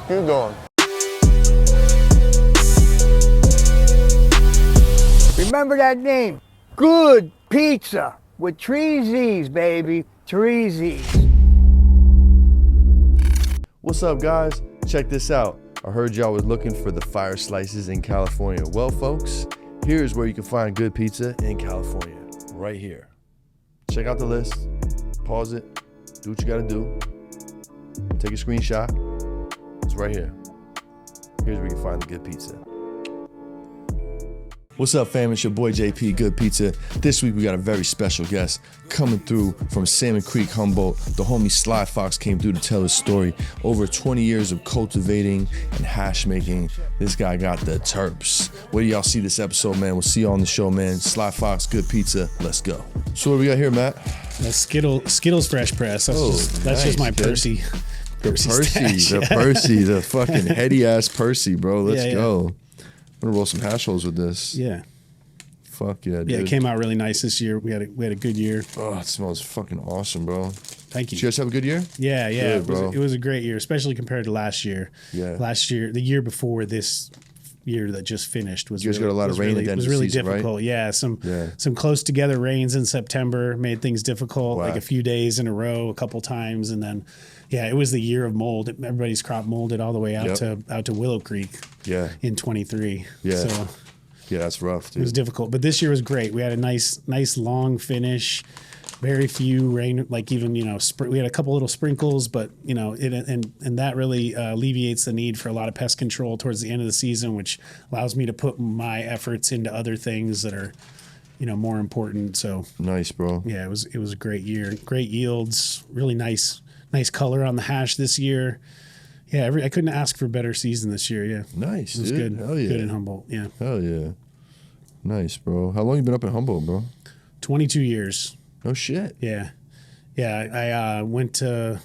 fuck you doing? Remember that name. Good pizza with 3 Z's, baby. 3 Z's. What's up, guys? Check this out. I heard y'all was looking for the fire slices in California. Well, folks, here's where you can find good pizza in California. Right here. Check out the list. Pause it. Do what you gotta do. Take a screenshot. It's right here. Here's where you can find the good pizza. What's up, fam? It's your boy JP, Good Pizza. This week we got a very special guest coming through from Salmon Creek, Humboldt. The homie Sly Fox came through to tell his story. Over 20 years of cultivating and hash making. This guy got the terps. Wait till y'all see this episode, man. We'll see y'all on the show, man. Sly Fox, Good Pizza. Let's go. So what do we got here, Matt? Skittles Fresh Press. That's just my kid. Percy. The fucking heady ass Percy, bro. Let's go. I'm gonna roll some hash holes with this. Yeah. Fuck yeah, dude. Yeah, it came out really nice this year. We had a good year. Oh, it smells fucking awesome, bro. Thank you. Did you guys have a good year? Yeah. Good, it was a great year, especially compared to last year. Yeah. Last year, the year before this year that just finished was. You guys got a lot of rain at the end of the really season, difficult. right? Yeah, some close together rains in September made things difficult. Wow. Like a few days in a row, a couple times, and then. Yeah, it was the year of mold. Everybody's crop molded all the way out to Willow Creek. Yeah. In 23. Yeah. So yeah, that's rough, dude. it was difficult, but this year was great. We had a nice long finish. Very few rain, like even we had a couple little sprinkles, but and that really alleviates the need for a lot of pest control towards the end of the season, which allows me to put my efforts into other things that are more important. So nice, bro. Yeah, it was a great year. Great yields, really nice color on the hash this year. Yeah, I couldn't ask for a better season this year. Yeah, nice. It was dude. good. Hell yeah. Good in Humboldt. Yeah. Hell yeah. Nice, bro. How long you been up in Humboldt, bro? 22 years. Oh shit. Yeah. I went to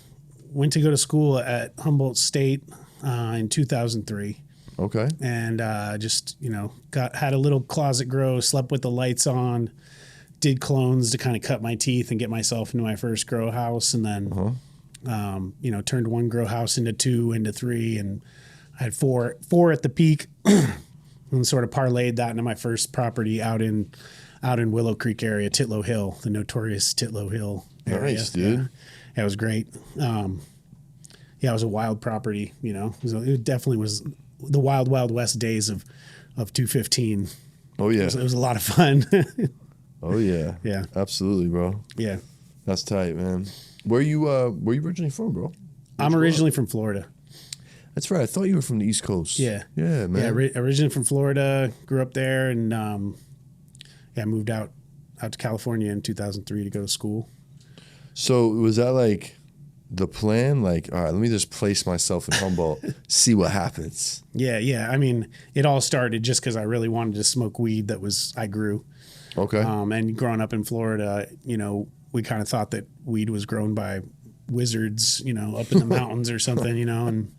go to school at Humboldt State in 2003. Okay. And just had a little closet grow, slept with the lights on, did clones to kind of cut my teeth and get myself into my first grow house, and then. Turned one grow house into 2, into 3, and I had four at the peak, and sort of parlayed that into my first property out in Willow Creek area, Titlow Hill, the notorious Titlow Hill area. Nice, dude. Yeah, it was great. It was a wild property. It definitely was the wild west days of 215. Oh yeah, it was a lot of fun. Oh yeah. Yeah. Absolutely, bro. Yeah. That's tight, man. Where you originally from, bro? I'm originally from Florida. That's right. I thought you were from the East Coast. Yeah. Yeah, man. Yeah, originally from Florida, grew up there, and moved out to California in 2003 to go to school. So was that like the plan? Like, all right, let me just place myself in Humboldt, see what happens. Yeah. I mean, it all started just because I really wanted to smoke weed I grew. Okay. And growing up in Florida, we kind of thought that weed was grown by wizards, up in the mountains or something, and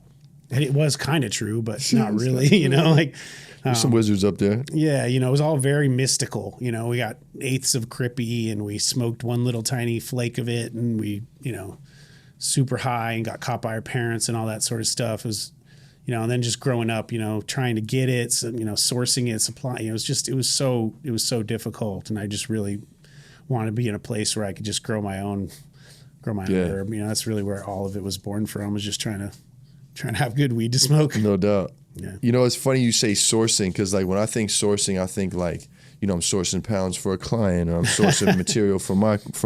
it was kind of true, but not really, There's some wizards up there. Yeah, it was all very mystical. We got eighths of Crippy, and we smoked one little tiny flake of it, and we, super high, and got caught by our parents and all that sort of stuff. It was, and then just growing up, trying to get it, sourcing it, supplying. It was so difficult, and I just really wanted to be in a place where I could just grow my own herb. That's really where all of it was born from. Was just trying to have good weed to smoke. No doubt. Yeah. It's funny you say sourcing, because like when I think sourcing, I think like I'm sourcing pounds for a client, or I'm sourcing material for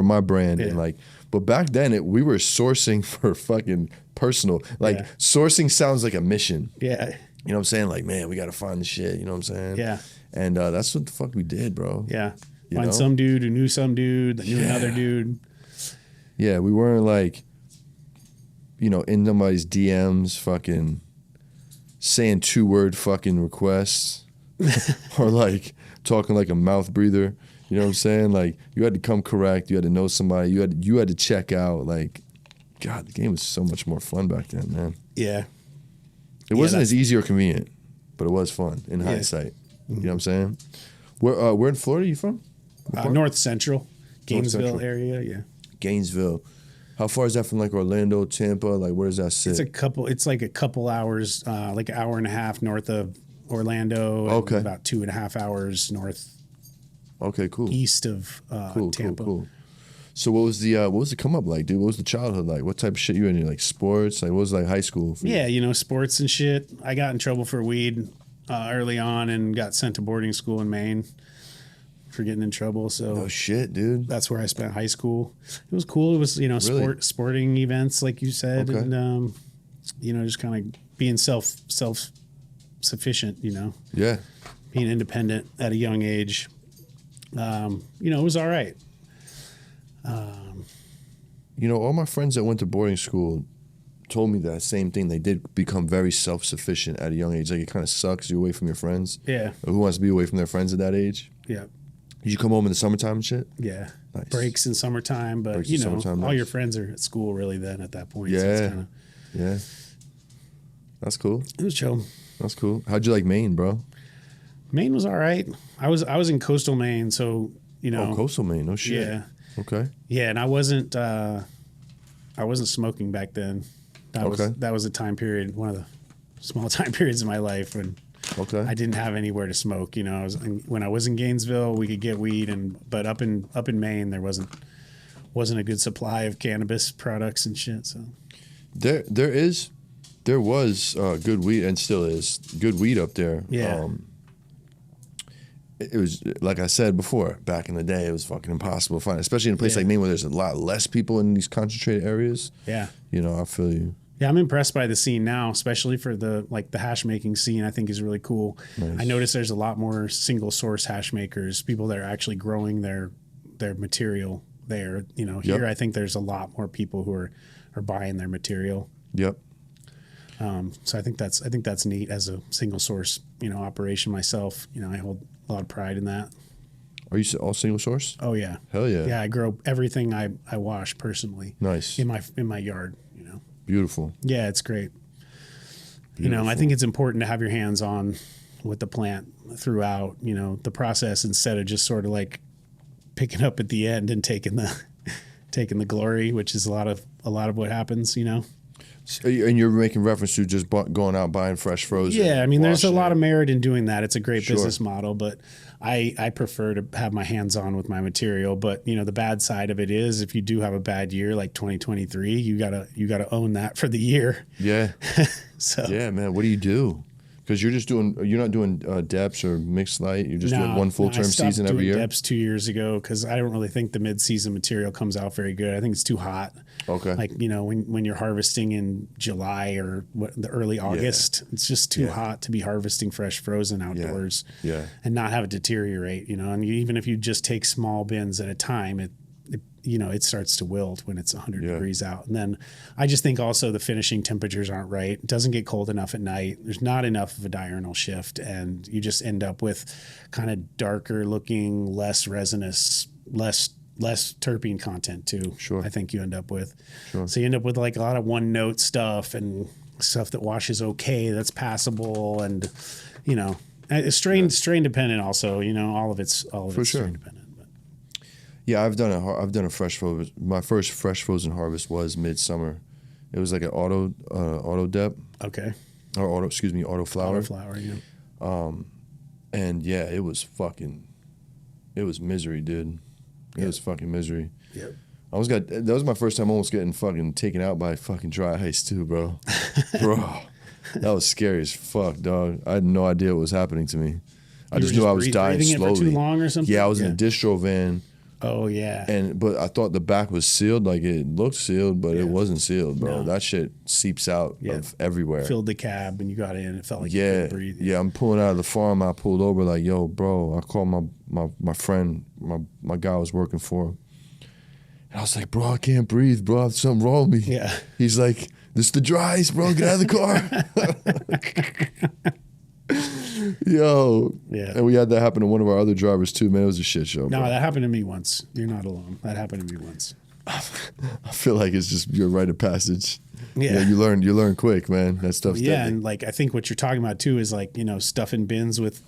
my brand, and but back then we were sourcing for fucking personal. Sourcing sounds like a mission. Yeah. You know what I'm saying? Like, man, we got to find the shit. You know what I'm saying? Yeah. And that's what the fuck we did, bro. Yeah. Find some dude who knew some dude that knew another dude. Yeah, we weren't like, in somebody's DMs fucking saying 2-word fucking requests or like talking like a mouth breather. You know what I'm saying? Like, you had to come correct. You had to know somebody. You had to check out. Like, God, the game was so much more fun back then, man. Yeah. It wasn't as easy or convenient, but it was fun in hindsight. Mm-hmm. You know what I'm saying? Where in Florida are you from? North Central, Gainesville Central area, yeah. Gainesville. How far is that from like Orlando, Tampa? Like where does that sit? It's like a couple hours, like an hour and a half north of Orlando. Okay. And about 2.5 hours north. Okay, cool. East of Tampa. Cool. So what was the come up like, dude? What was the childhood like? What type of shit you into? Like sports? Like what was like high school for you? Yeah, you know, sports and shit. I got in trouble for weed early on and got sent to boarding school in Maine for getting in trouble. So Oh shit, dude. that's where I spent high school. It was cool. It was, you know, Really? sporting events, like you said, Okay. and you know, just kind of being self sufficient. You know, Yeah. being independent at a young age. You know, it was all right. You know, all my friends that went to boarding school told me that same thing. They did become very self-sufficient at a young age. Like it kind of sucks you're away from your friends. Yeah, Who wants to be away from their friends at that age? yeah, Did you come home in the summertime and shit? yeah. Nice. Breaks in summertime, but Breaks you in know, summertime, all nice. your friends are at school really then at that point. So Yeah. it's kinda, Yeah. That's cool. it was chill. That's cool. How'd you like Maine, bro? Maine was all right. I was in coastal Maine, so you know, Oh, coastal Maine. No shit. yeah, Okay. yeah, and I wasn't smoking back then. That was a time period, one of the small time periods in my life when Okay. I didn't have anywhere to smoke. You know, when I was in Gainesville, we could get weed, but up in Maine, there wasn't a good supply of cannabis products and shit. So There was good weed and still is good weed up there. Yeah. It was like I said before, back in the day, it was fucking impossible to find, especially in a place Yeah. like Maine where there's a lot less people in these concentrated areas. yeah. You know, I feel you. Yeah, I'm impressed by the scene now, especially for the hash making scene. I think is really cool. Nice. I noticed there's a lot more single source hash makers, people that are actually growing their material there. You know, here Yep. I think there's a lot more people who are buying their material. Yep. So I think that's neat as a single source, you know, operation myself. You know, I hold a lot of pride in that. Are you all single source? Oh yeah, Hell yeah. yeah. I grow everything I wash personally Nice. in my yard. You know, Beautiful. yeah, it's great. You know, I think it's important to have your hands on with the plant throughout, you know, the process instead of just sort of like picking up at the end and taking the glory, which is a lot of what happens, you know. And you're making reference to just going out buying fresh frozen. Yeah, I mean, there's a washing lot it. of merit in doing that. It's a great Sure. business model, but I prefer to have my hands on with my material. But you know, the bad side of it is if you do have a bad year like 2023, you gotta own that for the year. Yeah. So Yeah, man. What do you do? Because you're not doing depths or mixed light. You're just doing one full term I stopped season every doing year. Depths 2 years ago because I don't really think the mid season material comes out very good. I think it's too hot. Okay. Like, you know, when you're harvesting in July or the early August, it's just too hot to be harvesting fresh frozen outdoors. Yeah. And not have it deteriorate, you know. And even if you just take small bins at a time, it you know, it starts to wilt when it's 100 degrees out. And then I just think also the finishing temperatures aren't right. It doesn't get cold enough at night. There's not enough of a diurnal shift, and you just end up with kind of darker looking, less resinous, less terpene content too. Sure. I think you end up with. Sure. So you end up with like a lot of one note stuff and stuff that washes okay, that's passable, and you know, strain dependent also. You know, all of it's For strain sure. dependent. But Yeah, I've done a fresh frozen. My first fresh frozen harvest was midsummer. It was like an auto dep okay, or auto flower. flour. Yeah. And yeah, it was misery, dude. It was fucking misery. Yep. That was my first time almost getting fucking taken out by fucking dry ice too, bro. Bro, that was scary as fuck, dog. I had no idea what was happening to me. I just knew I was dying breathing slowly. it for too long or something. Yeah, I was in a distro van, Oh yeah. but I thought the back was sealed, like it looked sealed, but it wasn't sealed, bro. No. That shit seeps out of everywhere. Filled the cab and you got in. It felt like you Yeah, couldn't breathe. yeah. I'm pulling out of the farm. I pulled over like, yo, bro. I called my friend, my guy I was working for. And I was like, bro, I can't breathe, bro. There's something wrong with me. Yeah. He's like, this is the dry ice, bro. Get out of the car. Yo. Yeah. And we had that happen to one of our other drivers too, man. It was a shit show. No, bro. that happened to me once. You're not alone. That happened to me once. I feel like it's just your rite of passage. Yeah. You learn quick, man. That stuff's Yeah, deadly. and like I think what you're talking about too is like, you know, stuff in bins with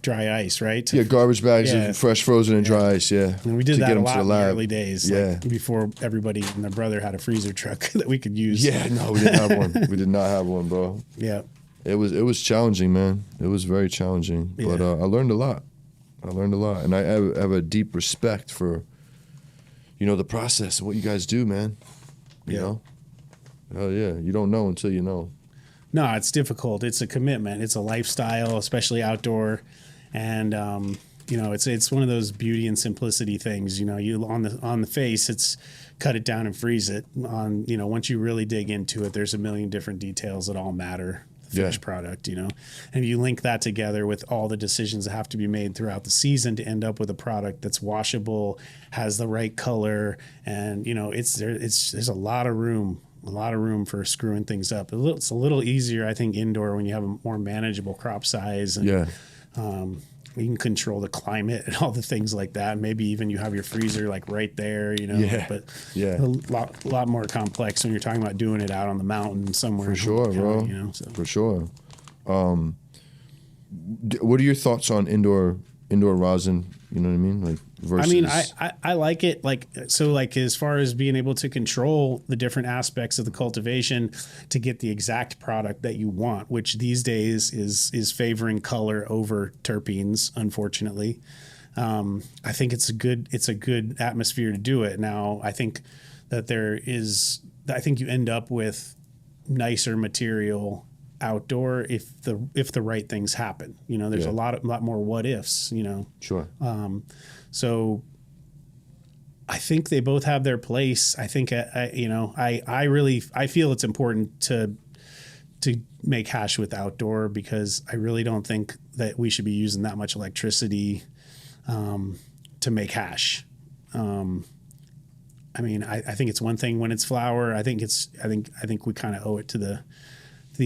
dry ice, right? Yeah, garbage bags Yeah. of fresh frozen and dry ice. Yeah, And we did to that get a them lot to in the the lab. early days, Yeah. like before everybody and their brother had a freezer truck that we could use. Yeah, no, we didn't have one. We did not have one, bro. Yeah. It was challenging, man. It was very challenging, but Yeah. I learned a lot. And I have a deep respect for, the process and what you guys do, man. You know, hell yeah, you don't know until you know. No, it's difficult. It's a commitment. It's a lifestyle, especially outdoor, and it's one of those beauty and simplicity things. You on the face, it's cut it down and freeze it. Once you really dig into it, there's a million different details that all matter. The finished product, and you link that together with all the decisions that have to be made throughout the season to end up with a product that's washable, has the right color, and there's a lot of room. A lot of room for screwing things up. It's a little easier, I think, indoor when you have a more manageable crop size. And, you can control the climate and all the things like that. Maybe even you have your freezer like right there, But a lot more complex when you're talking about doing it out on the mountain somewhere. For sure, bro. For sure. What are your thoughts on indoor rosin? You know what I mean? Like versus. I like it. Like as far as being able to control the different aspects of the cultivation to get the exact product that you want, which these days is favoring color over terpenes, unfortunately. I think it's a good atmosphere to do it. Now, I think that I think you end up with nicer material outdoor if the right things happen. There's a lot more what ifs. Sure. So I think they both have their place. I think I feel it's important to make hash with outdoor because I really don't think that we should be using that much electricity to make hash. I think it's one thing when it's flower. I think we kind of owe it to the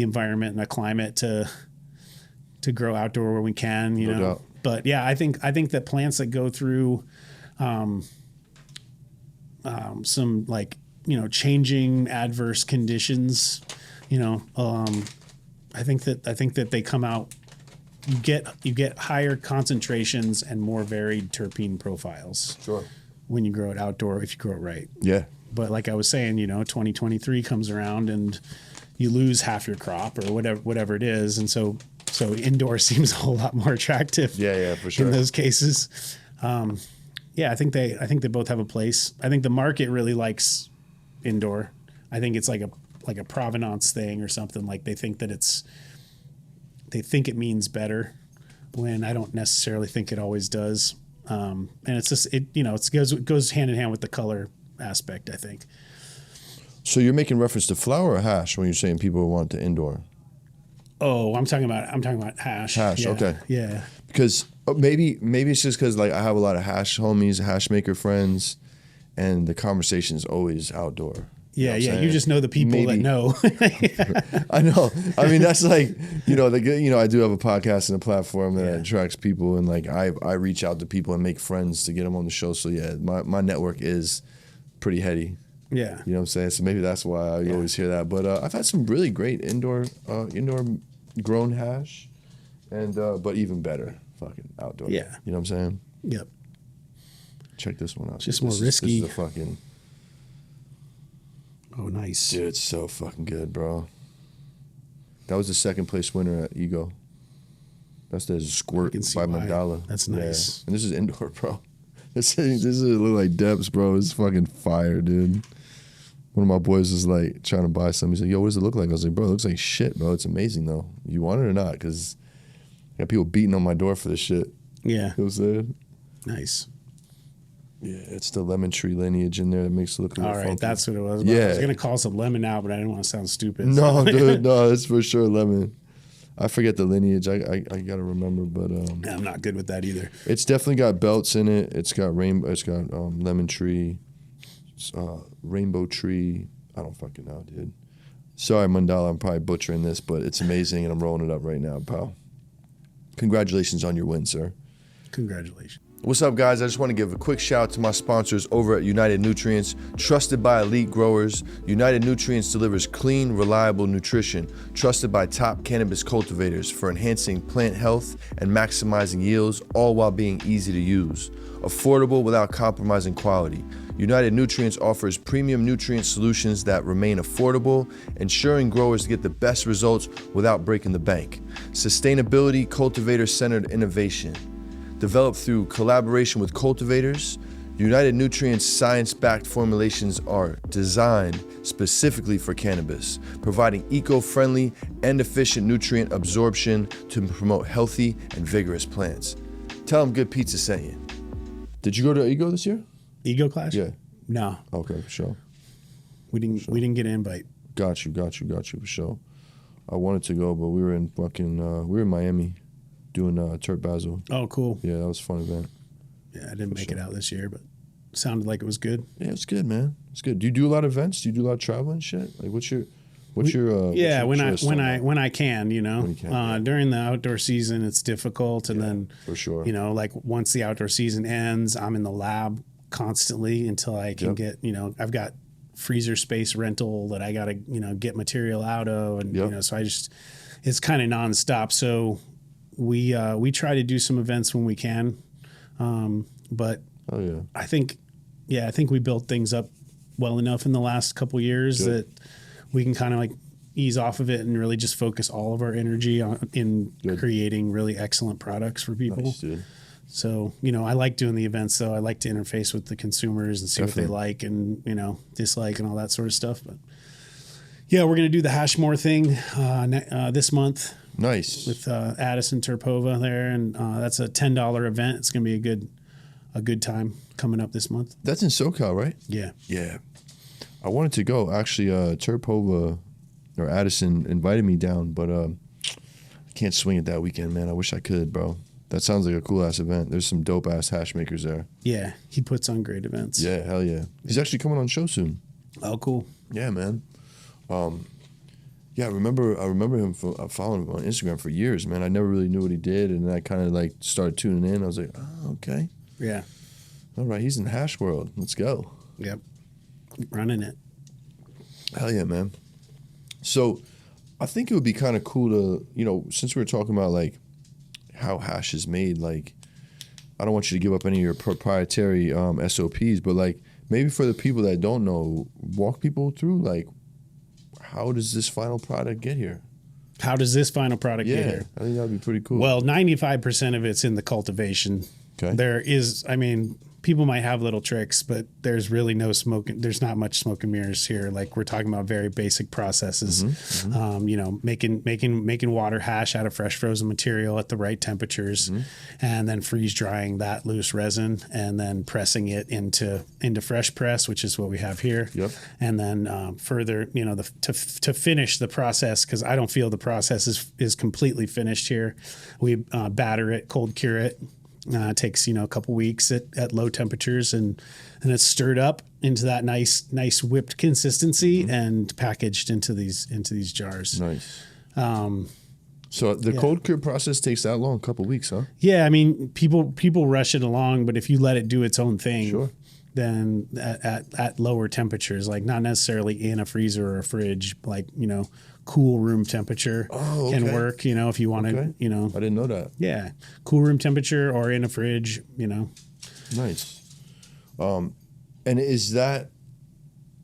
environment and the climate to grow outdoor where we can, No doubt. But yeah, I think that plants that go through some changing adverse conditions, I think that they come out. You get higher concentrations and more varied terpene profiles. Sure. When you grow it outdoor, if you grow it right. Yeah. But like I was saying, 2023 comes around and you lose half your crop or whatever it is, and so indoor seems a whole lot more attractive. Yeah, for sure. In those cases, I think they both have a place. I think the market really likes indoor. I think it's like a provenance thing or something. Like they think it means better, when I don't necessarily think it always does. And it's just it goes hand in hand with the color aspect, I think. So you're making reference to flower or hash when you're saying people want to indoor? Oh, I'm talking about hash. Hash, okay. Yeah. Because maybe it's just because like I have a lot of hash homies, hash maker friends, and the conversation is always outdoor. Yeah, you just know the people that know. I know. I mean, that's like, I do have a podcast and a platform that attracts people, and like I reach out to people and make friends to get them on the show. So yeah, my network is pretty heady. Yeah. You know what I'm saying? So maybe that's why I always hear that. But I've had some really great indoor grown hash, and but even better fucking outdoor. Yeah. You know what I'm saying? Yep. Check this one out. Just more risky. This is a fucking... Oh, nice. Dude, it's so fucking good, bro. That was the second place winner at Ego. That's the Squirt by Mandala. That's nice. Yeah. And this is indoor, bro. This is look like Depths, bro. It's fucking fire, dude. One of my boys was like trying to buy some. He's like, yo, what does it look like? I was like, bro, it looks like shit, bro. It's amazing, though. You want it or not? Because I got people beating on my door for this shit. Yeah. You know what I'm saying? Nice. Yeah, it's the lemon tree lineage in there that makes it look a little funky. That's what it was. Yeah. I was going to call some lemon now, but I didn't want to sound stupid. No, dude, no, it's for sure lemon. I forget the lineage. I got to remember, but... Yeah, I'm not good with that either. It's definitely got belts in it. It's got rainbow. It's got lemon tree, rainbow tree. I don't fucking know, dude. Sorry, Mandala, I'm probably butchering this, but it's amazing, and I'm rolling it up right now, pal. Congratulations on your win, sir. Congratulations. What's up, guys? I just want to give a quick shout out to my sponsors over at United Nutrients. Trusted by elite growers, United Nutrients delivers clean, reliable nutrition, trusted by top cannabis cultivators for enhancing plant health and maximizing yields, all while being easy to use. Affordable without compromising quality. United Nutrients offers premium nutrient solutions that remain affordable, ensuring growers get the best results without breaking the bank. Sustainability, cultivator-centered innovation. Developed through collaboration with cultivators, United Nutrients' science-backed formulations are designed specifically for cannabis, providing eco-friendly and efficient nutrient absorption to promote healthy and vigorous plants. Tell them Good Pizza sent you. Did you go to Ego this year? Ego Clash? Yeah. No. Okay, for sure. We didn't get an invite. Got you, for sure. I wanted to go, but we were in Miami doing Turk Basil. Oh, cool. Yeah, that was a fun event. Yeah, I didn't make it out this year, but it sounded like it was good. Yeah, it's good, man. It's good. Do you do a lot of events? Do you do a lot of traveling and shit? Like, what's your when I can, you know. When you can, yeah. During the outdoor season, it's difficult, and then for sure, you know, like once the outdoor season ends, I'm in the lab constantly until I can get, you know, I've got freezer space rental that I got to, you know, get material out of, and you know, so it's kind of nonstop. So we try to do some events when we can, but I think we built things up well enough in the last couple years that we can kind of like ease off of it and really just focus all of our energy in creating really excellent products for people. Nice, dude. So, you know, I like doing the events, though. I like to interface with the consumers and see what they like and, you know, dislike and all that sort of stuff. But yeah, we're going to do the Hashmore thing this month. Nice. With Addison Terpova there, and that's a $10 event. It's going to be a good time coming up this month. That's in SoCal, right? Yeah. Yeah. I wanted to go. Actually, Terpova or Addison invited me down, but I can't swing it that weekend, man. I wish I could, bro. That sounds like a cool-ass event. There's some dope-ass hash makers there. Yeah, he puts on great events. Yeah, hell yeah. He's actually coming on show soon. Oh, cool. Yeah, man. Yeah, I remember him following him on Instagram for years, man. I never really knew what he did, and then I kind of like started tuning in. I was like, oh, okay. Yeah. All right, he's in the hash world. Let's go. Yep. Running it. Hell yeah, man. So I think it would be kind of cool to, you know, since we were talking about like how hash is made, like I don't want you to give up any of your proprietary SOPs, but like maybe for the people that don't know, walk people through like how does this final product get here? How does this final product get here? I think that would be pretty cool. Well, 95% of it's in the cultivation. Okay. There is, I mean, people might have little tricks, but there's really no smoke. There's not much smoke and mirrors here. Like we're talking about very basic processes. You know, making water hash out of fresh frozen material at the right temperatures, and then freeze drying that loose resin, and then pressing it into fresh press, which is what we have here. Yep. And then further, you know, to finish the process, because I don't feel the process is completely finished here. We batter it, cold cure it. It takes, you know, a couple weeks at low temperatures, and it's stirred up into that nice whipped consistency and packaged into these jars. Nice. So the cold cure process takes that long, a couple weeks, huh? Yeah, I mean, people rush it along, but if you let it do its own thing, then at lower temperatures, like not necessarily in a freezer or a fridge, like, you know, cool room temperature can work, you know, if you want to, you know. I didn't know that. Yeah. Cool room temperature or in a fridge, you know. Nice. And is that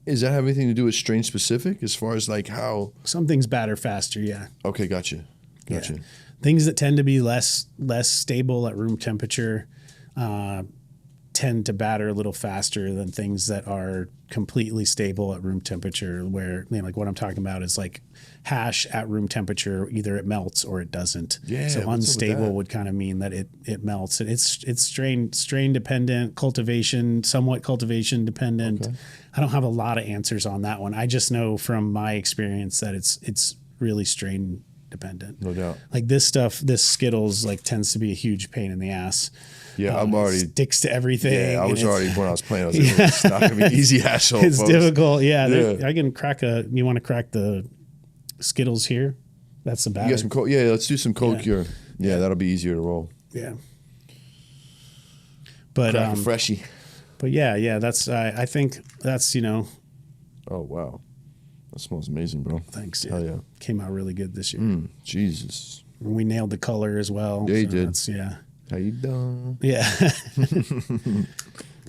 have anything to do with strain specific as far as like how some things batter faster, yeah. Okay, gotcha. Yeah. Things that tend to be less stable at room temperature tend to batter a little faster than things that are completely stable at room temperature, where, you know, like what I'm talking about is like hash at room temperature, either it melts or it doesn't. Yeah. So unstable would kind of mean that it melts. It's strain dependent, somewhat cultivation dependent. Okay. I don't have a lot of answers on that one. I just know from my experience that it's really strain dependent. No doubt. Like this Skittles like tends to be a huge pain in the ass. Yeah, I'm already sticks to everything. Yeah, I was already when I was playing. I was like, it's not gonna be easy asshole. It's folks. difficult. Yeah, I can crack you want to crack the Skittles here? That's the batter. You got some cold? Yeah, let's do some cold cure. Yeah, that'll be easier to roll. Yeah. But Crack a freshie. but yeah, that's I think that's Oh wow, that smells amazing, bro. thanks. Hell yeah. Came out really good this year. Jesus. We nailed the color as well. Yeah, you did. That's, yeah. How you doing? Yeah.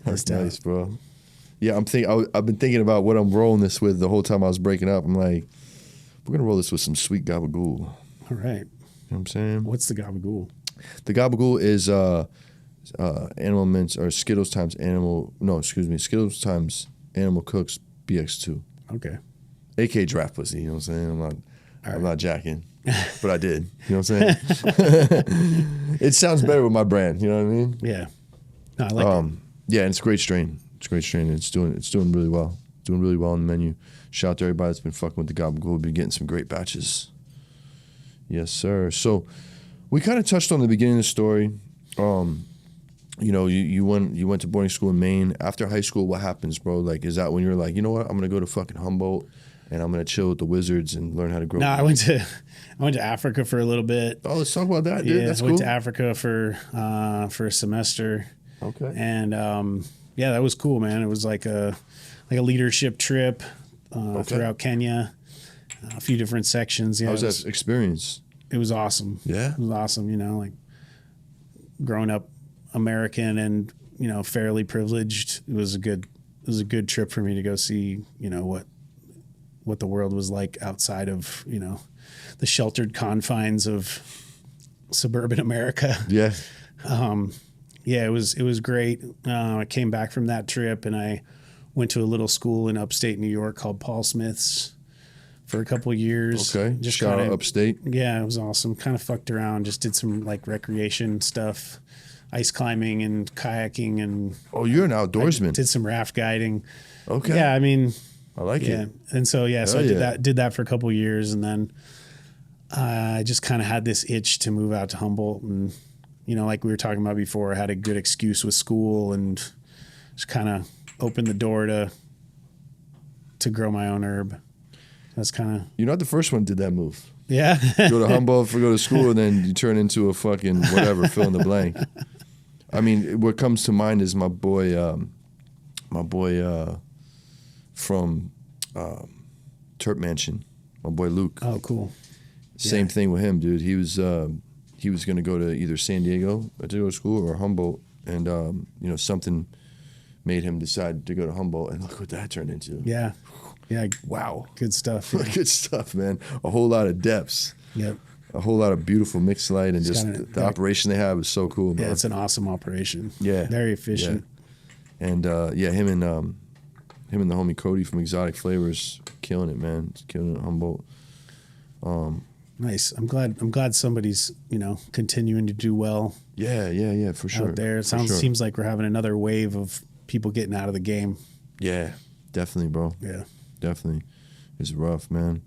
That's nice, bro. Yeah, I've been thinking about what I'm rolling this with the whole time I was breaking up. I'm like, we're gonna roll this with some sweet gabagool. All right. You know what I'm saying? What's the gabagool? The gabagool is animal mints or Skittles times Skittles times Animal Cooks BX2. Okay. AK draft pussy, you know what I'm saying? I'm not jacking. But I did. You know what I'm saying? It sounds better with my brand, you know what I mean? Yeah. No, I like it. Yeah, and it's a great strain. It's a great strain. It's doing really well. Doing really well on the menu. Shout out to everybody that's been fucking with the gabagool. We've been getting some great batches. Yes, sir. So we kind of touched on the beginning of the story. You went to boarding school in Maine. After high school, what happens, bro? Like, is that when you're like, you know what, I'm gonna go to fucking Humboldt and I'm gonna chill with the wizards and learn how to grow? No, I went to Africa for a little bit. Oh, let's talk about that, dude. Yeah, That's I went cool. to Africa for a semester. Okay. And yeah, that was cool, man. It was like a leadership trip throughout Kenya, a few different sections. Yeah, How was that experience? It was awesome. Yeah? It was awesome. Like growing up American and fairly privileged. It was a good trip for me to go see what the world was like outside of the sheltered confines of suburban America. Yeah. Yeah, it was great. I came back from that trip and I went to a little school in upstate New York called Paul Smith's for a couple of years. Okay. Just Shout kinda, out upstate. Yeah, it was awesome. Kind of fucked around. Just did some like recreation stuff, ice climbing and kayaking, and Oh, you're an outdoorsman. did some raft guiding. Okay. Yeah, I mean, I like yeah. it. And so I Hell yeah. did that for a couple of years, and then I just kind of had this itch to move out to Humboldt, and like we were talking about before, I had a good excuse with school and just kind of opened the door to grow my own herb. That's kind of You're not the first one that did that move. yeah. Go to Humboldt go to school, and then you turn into a fucking whatever, fill in the blank. I mean, what comes to mind is my boy from Terp Mansion, my boy Luke. Oh, cool. Same thing with him, dude. He was going to go to either San Diego to go to school or Humboldt, and something made him decide to go to Humboldt, and look what that turned into. Yeah. Yeah. Wow. Good stuff. Yeah. Good stuff, man. A whole lot of depths. Yep. A whole lot of beautiful mixed light, and It's just kinda- the operation they have is so cool, man. Yeah, it's an awesome operation. Yeah. Very efficient. Yeah. And him and the homie Cody from Exotic Flavors, killing it, man. It's killing it at Humboldt. Nice. I'm glad somebody's, continuing to do well Yeah, for sure. out there. It For sure. seems like we're having another wave of people getting out of the game. Yeah, definitely, bro. Yeah. Definitely. It's rough, man.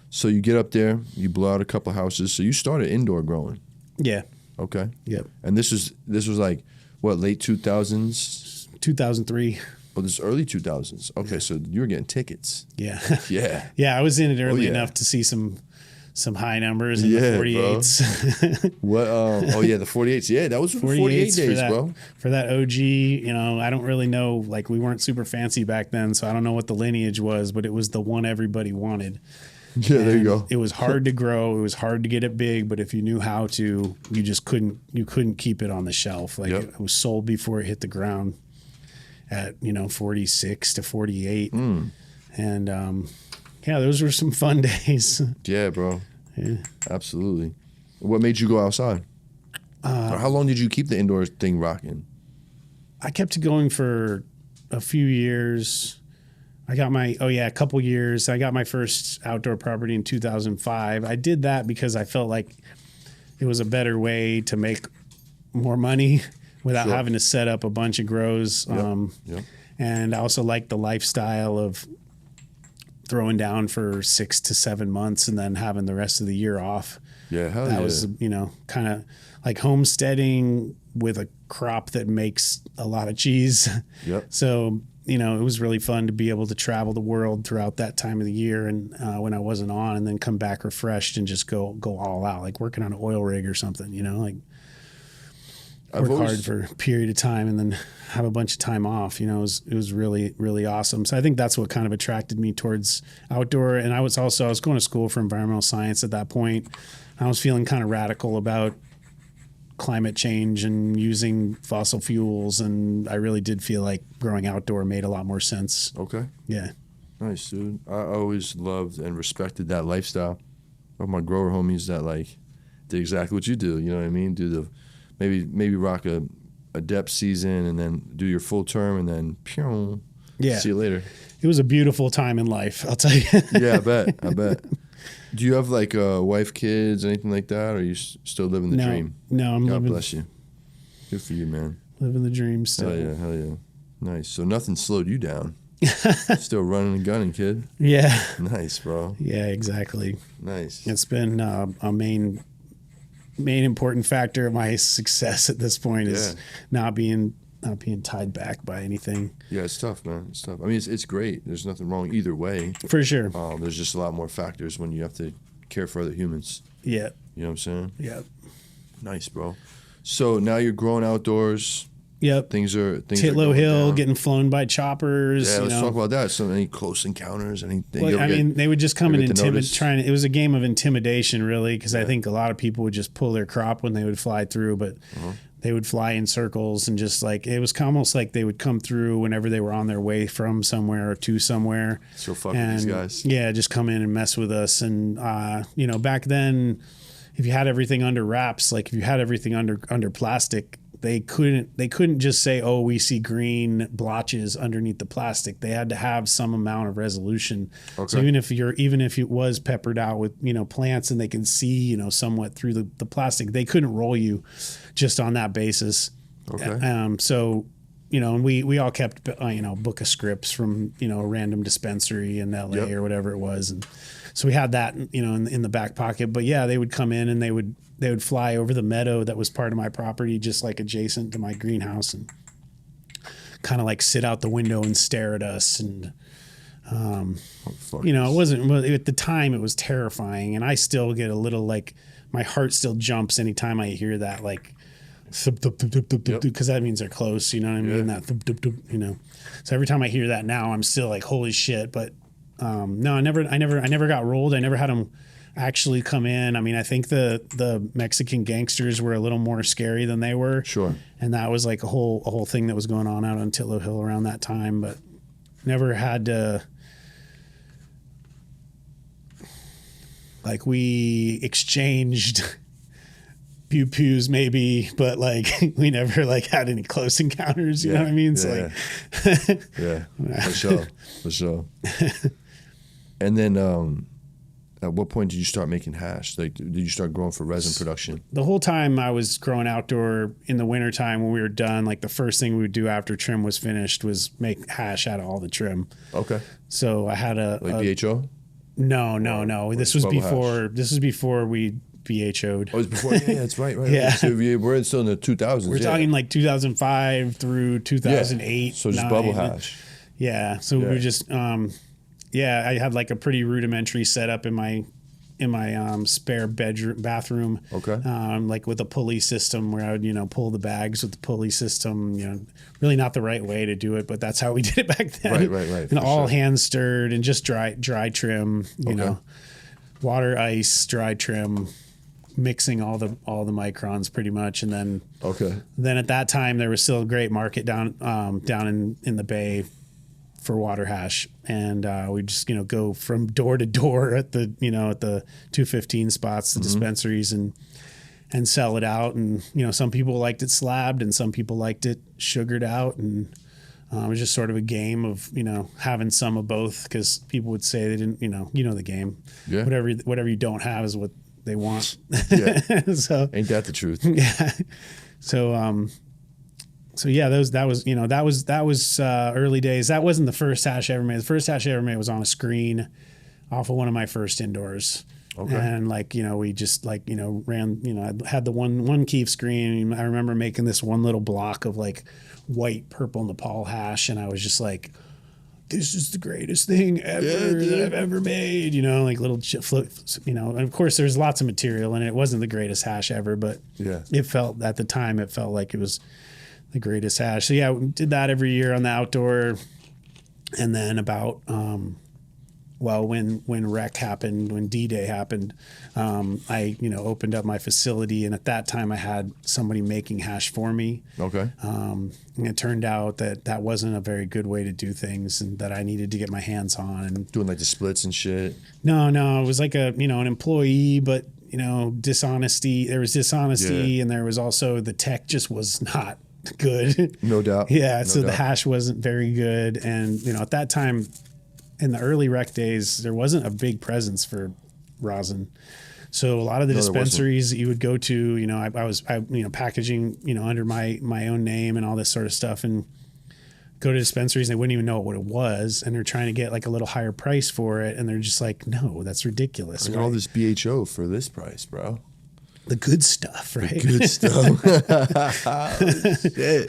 So you get up there, you blow out a couple houses. So you started indoor growing. Yeah. Okay. Yep. And this was like what, late 2000s? 2003. Oh, this is early 2000s. Okay, so you were getting tickets. Yeah. Yeah. Yeah, I was in it early yeah. enough to see some high numbers in Yeah, the 48s. What? The 48s. Yeah, that was for the 48 days, for that, bro. For that OG, I don't really know. Like, we weren't super fancy back then, so I don't know what the lineage was, but it was the one everybody wanted. Yeah, there you go. It was hard to grow. It was hard to get it big, but if you knew how to, you just couldn't keep it on the shelf. Like, Yep. it was sold before it hit the ground at 46 to 48, and those were some fun days. Yeah, bro. Yeah. Absolutely. What made you go outside? Or how long did you keep the indoor thing rocking? I kept it going for a few years. I got a couple years. I got my first outdoor property in 2005. I did that because I felt like it was a better way to make more money without Sure. having to set up a bunch of grows. Yep. And I also liked the lifestyle of throwing down for 6 to 7 months and then having the rest of the year off. Yeah, hell That yeah. was, kind of like homesteading with a crop that makes a lot of cheese. Yep. So, it was really fun to be able to travel the world throughout that time of the year and when I wasn't on, and then come back refreshed and just go all out, like working on an oil rig or something, like I've work hard always- for a period of time and then have a bunch of time off. You know, it was really, really awesome. So I think that's what kind of attracted me towards outdoor. And I was going to school for environmental science at that point. I was feeling kind of radical about climate change and using fossil fuels. And I really did feel like growing outdoor made a lot more sense. Okay. Yeah. Nice, dude. I always loved and respected that lifestyle of my grower homies that like did exactly what you do. You know what I mean? Do the maybe rock a depth season and then do your full term and then pew, Yeah. see you later. It was a beautiful time in life, I'll tell you. Yeah, I bet. Do you have like a wife, kids, anything like that, or are you still living the dream? No, I'm God bless you. Good for you, man. living the dream still. Hell yeah. Nice. So nothing slowed you down. Still running and gunning, kid. Yeah. Nice, bro. Yeah, exactly. Nice. It's been a main important factor of my success at this point is not being tied back by anything. Yeah, it's tough, man. It's tough. I mean, it's great. There's nothing wrong either way. For sure. There's just a lot more factors when you have to care for other humans. Yeah. You know what I'm saying? Yep. Nice, bro. So now you're growing outdoors. Yep. Things are Titlow going Hill, down. getting flown by choppers. Yeah, you let's know. talk about that. So any close encounters, anything? Well, You ever I get- mean, they would just come and ever get the intimidate. notice? It was a game of intimidation, really, because I think a lot of people would just pull their crop when they would fly through, but they would fly in circles and just like it was almost like they would come through whenever they were on their way from somewhere or to somewhere. So fuck with these And guys. yeah, just come in and mess with us. And you know, back then, if you had everything under wraps, like if you had everything under plastic, they couldn't just say, oh, we see green blotches underneath the plastic. They had to have some amount of resolution. Okay. So even if it was peppered out with, you know, plants and they can see, you know, somewhat through the plastic, they couldn't roll you just on that basis. Okay. So, you know, and we all kept, you know, book of scripts from, you know, a random dispensary in LA Yep. or whatever it was. And so we had that, you know, in the back pocket. But yeah, they would come in and they would fly over the meadow that was part of my property, just like adjacent to my greenhouse, and kind of like sit out the window and stare at us. And, Fuck you know, this. it wasn't, at the time it was terrifying. And I still get a little like, my heart still jumps anytime I hear that, like, because that means they're close, you know what I mean? Yeah. That, you know. So every time I hear that now, I'm still like, holy shit. But no, I never got rolled. I never had them actually come in. I mean, I think the Mexican gangsters were a little more scary than they were. Sure. And that was like a whole thing that was going on out on Titlow Hill around that time, but never had to. Like we exchanged pew pews maybe, but like we never like had any close encounters. You know what I mean? So like, Yeah, for sure. And then, at what point did you start making hash? Like, did you start growing for resin production? the whole time I was growing outdoor in the wintertime when we were done, like the first thing we would do after trim was finished was make hash out of all the trim. Okay. So I had a BHO? no. This was bubble before we BHO'd. Oh, it was before. Yeah, that's right. Yeah. So we're still in the 2000s. We're talking like 2005 through 2008. So just 9. bubble hash. Yeah. So we were just, I had like a pretty rudimentary setup in my spare bathroom. Okay. Like with a pulley system where I would, you know, pull the bags with the pulley system, you know, really not the right way to do it, but that's how we did it back then. Right. And for all sure. hand stirred and just dry trim, you Okay. know, water, ice, dry trim, mixing all the microns pretty much. And then at that time there was still a great market down in the Bay for water hash, and we just, you know, go from door to door at the 215 spots, the dispensaries, and sell it out. And you know, some people liked it slabbed and some people liked it sugared out, and it was just sort of a game of, you know, having some of both, because people would say they didn't, you know the game. Yeah. Whatever you don't have is what they want. Yeah. So Ain't that the truth? yeah. So yeah, that was early days. That wasn't the first hash I ever made. The first hash I ever made was on a screen off of one of my first indoors. Okay. And like, you know, we just like, you know, ran, you know, I had the one Keef screen. I remember making this one little block of like white, purple Nepal hash. And I was just like, this is the greatest thing ever that I've ever made, like little and of course there's lots of material and it wasn't the greatest hash ever, but it felt at the time, it felt like it was the greatest hash. So yeah, we did that every year on the outdoor. And then about, when REC happened, when D-Day happened, I, opened up my facility. And at that time I had somebody making hash for me. Okay. And it turned out that wasn't a very good way to do things and that I needed to get my hands on. And doing like the splits and shit. No, it was like an employee, but dishonesty. There was dishonesty and there was also the tech just was not good. No doubt. Yeah. So the hash wasn't very good. And, at that time in the early rec days, there wasn't a big presence for rosin. So a lot of the dispensaries that you would go to, I was packaging, under my own name and all this sort of stuff, and go to dispensaries. They wouldn't even know what it was. And they're trying to get like a little higher price for it. And they're just like, no, that's ridiculous. I got all this BHO for this price, bro. The good stuff, right? The good stuff. Shit.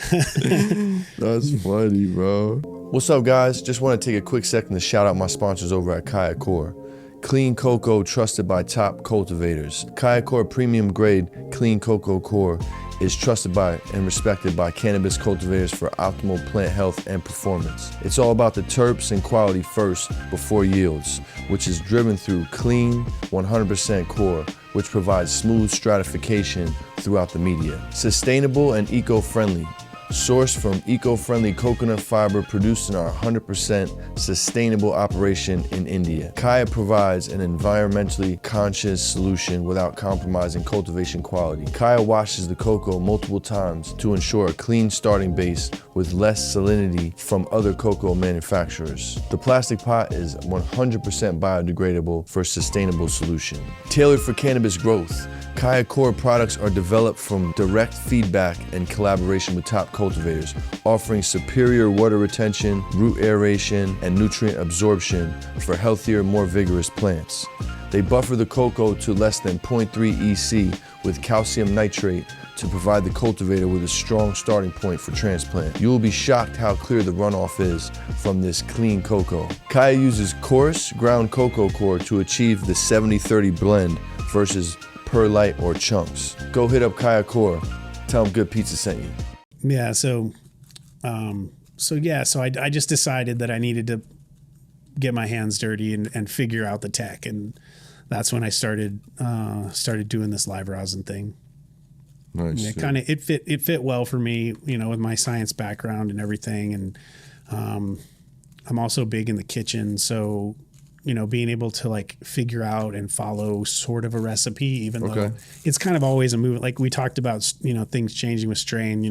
That's funny, bro. What's up, guys? Just want to take a quick second to shout out my sponsors over at Kayakor. Clean cocoa trusted by top cultivators. Kayakor premium grade clean cocoa core is trusted by and respected by cannabis cultivators for optimal plant health and performance. It's all about the terps and quality first before yields, which is driven through clean 100% core, which provides smooth stratification throughout the media. Sustainable and eco-friendly. Sourced from eco-friendly coconut fiber produced in our 100% sustainable operation in India. Kaya provides an environmentally conscious solution without compromising cultivation quality. Kaya washes the cocoa multiple times to ensure a clean starting base with less salinity from other cocoa manufacturers. The plastic pot is 100% biodegradable for a sustainable solution. Tailored for cannabis growth, Kaya Core products are developed from direct feedback and collaboration with top cultivators, offering superior water retention, root aeration, and nutrient absorption for healthier, more vigorous plants. They buffer the cocoa to less than 0.3 EC with calcium nitrate to provide the cultivator with a strong starting point for transplant. You will be shocked how clear the runoff is from this clean cocoa. Kaya uses coarse ground cocoa core to achieve the 70-30 blend versus perlite or chunks. Go hit up Kaya Core. Tell them Good Pizza sent you. Yeah. So I just decided that I needed to get my hands dirty and figure out the tech. And that's when I started doing this live rosin thing. Nice. And it fit well for me, with my science background and everything. And I'm also big in the kitchen. So, being able to like figure out and follow sort of a recipe, even though it's kind of always a movement. Like we talked about, things changing with strain,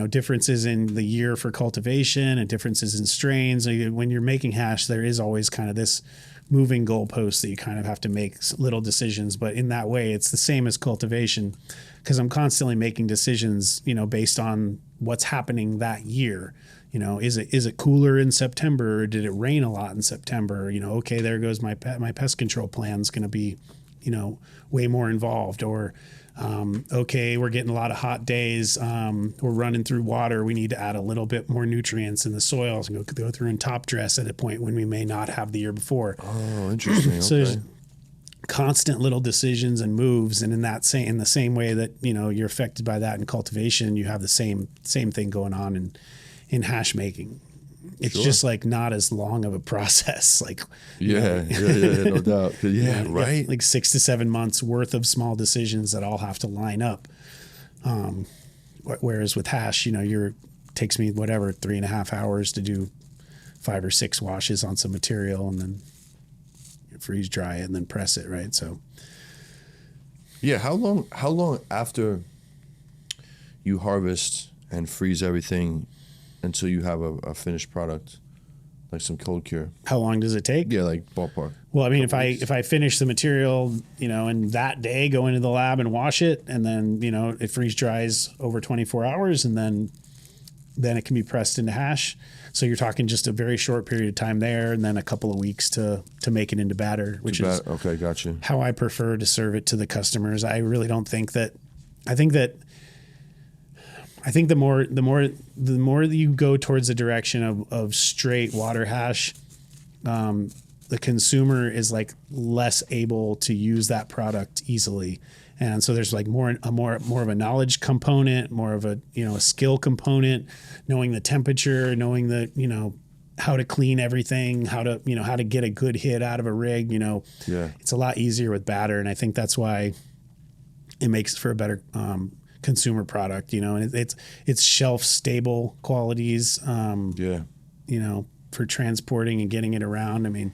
differences in the year for cultivation and differences in strains. When you're making hash, there is always kind of this moving goalpost that you kind of have to make little decisions. But in that way, it's the same as cultivation, because I'm constantly making decisions, based on what's happening that year. Is it cooler in September, or did it rain a lot in September? Okay, there goes my pest control plan's going to be, way more involved. Or, okay, we're getting a lot of hot days. We're running through water. We need to add a little bit more nutrients in the soils and go through and top dress at a point when we may not have the year before. Oh, interesting. So there's constant little decisions and moves, and in the same way that you're affected by that in cultivation, you have the same thing going on in hash making. It's just like not as long of a process. Like no doubt. Right. Like 6 to 7 months worth of small decisions that all have to line up. Whereas with hash, takes me 3.5 hours to do 5 or 6 washes on some material, and then freeze dry it and then press it. Right. So yeah. How long after you harvest and freeze everything until you have a finished product, like some cold cure? How long does it take? Yeah, like ballpark. Well, I mean, if I finish the material, and that day go into the lab and wash it, and then it freeze dries over 24 hours, and then it can be pressed into hash. So you're talking just a very short period of time there, and then a couple of weeks to make it into batter, which is okay. Gotcha. How I prefer to serve it to the customers. I really don't think that. I think that I think the more that you go towards the direction of straight water hash, the consumer is like less able to use that product easily. And so there's like more of a knowledge component, more of a, a skill component, knowing the temperature, knowing the, how to clean everything, how to get a good hit out of a rig, Yeah. It's a lot easier with batter. And I think that's why it makes for a better, consumer product, and it's shelf stable qualities, Yeah. for transporting and getting it around. I mean,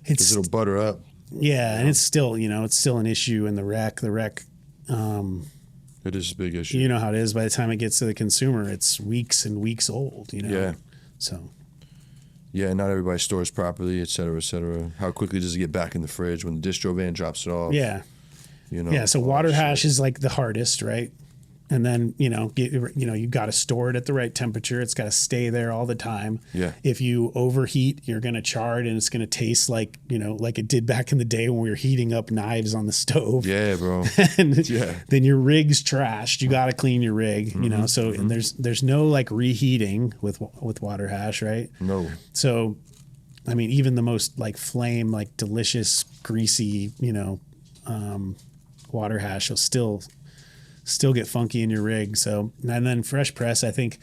Because it'll butter up. yeah, and it's still, it's still an issue in the wreck. The wreck, It is a big issue. you know how it is. By the time it gets to the consumer, it's weeks and weeks old. Yeah. So Yeah, not everybody stores properly, et cetera, et cetera. How quickly does it get back in the fridge when the distro van drops it off? yeah, You know. yeah. So all water that hash shit. is like the hardest, right? And then you got to store it at the right temperature. It's got to stay there all the time. Yeah. If you overheat, you're going to char it, and it's going to taste like like it did back in the day when we were heating up knives on the stove. Yeah, bro. And Yeah. then your rig's trashed. You got to clean your rig, So and there's no like reheating with water hash, right? No. So, I mean, even the most like flame, like delicious, greasy, water hash will still get funky in your rig. So, and then fresh press, I think,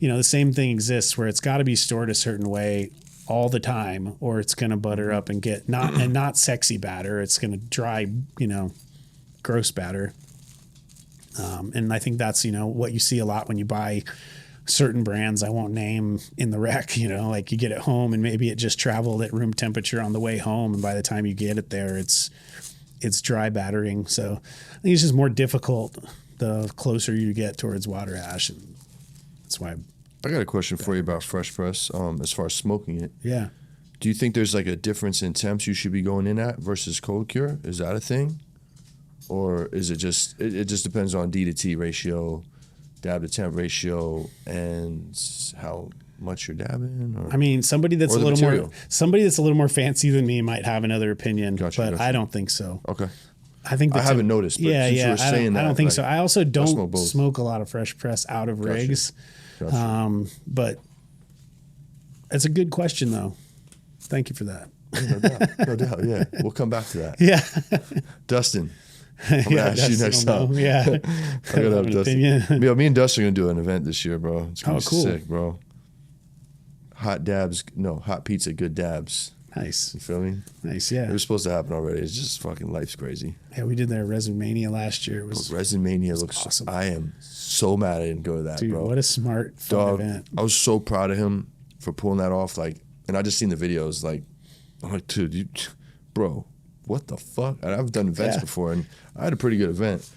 the same thing exists where it's got to be stored a certain way all the time, or it's going to butter up and get not sexy batter. It's going to dry, gross batter. And I think that's, what you see a lot when you buy certain brands I won't name in the wreck, like you get it home and maybe it just traveled at room temperature on the way home. And by the time you get it there, it's dry battering. So I think it's just more difficult the closer you get towards water hash. And that's why. I got a question for you about fresh press. As far as smoking it, Yeah. do you think there's like a difference in temps you should be going in at versus cold cure? Is that a thing, or is it just it just depends on D to T ratio, dab to temp ratio, and how much you're dabbing? Or? I mean, somebody that's Or a the little material. more fancy than me might have another opinion, Gotcha. I don't think so. Okay. I think I haven't noticed, but since you were saying I don't that, think like, so. I also don't smoke both. smoke a lot of fresh press out of Gotcha. rigs. Gotcha. But it's a good question, though. Thank you for that. No doubt. No doubt. Yeah. We'll come back to that. Yeah. Dustin. I'm gonna ask you next time. Yeah. I gotta have an Dustin. opinion. Yeah, me and Dustin are gonna do an event this year, bro. It's gonna Oh, be cool. sick, bro. Hot pizza, good dabs. Nice. You feel me? Nice. It Yeah. was supposed to happen already. It's just fucking life's crazy. Yeah. We did that at Resin Mania last year. It was Resin Mania looks awesome. I am so mad I didn't go to that, dude. bro. What a smart fun Dog, event. I was so proud of him for pulling that off. Like, and I just seen the videos. Like, I'm like, dude, bro, what the fuck? And I've done events Yeah. before, and I had a pretty good event.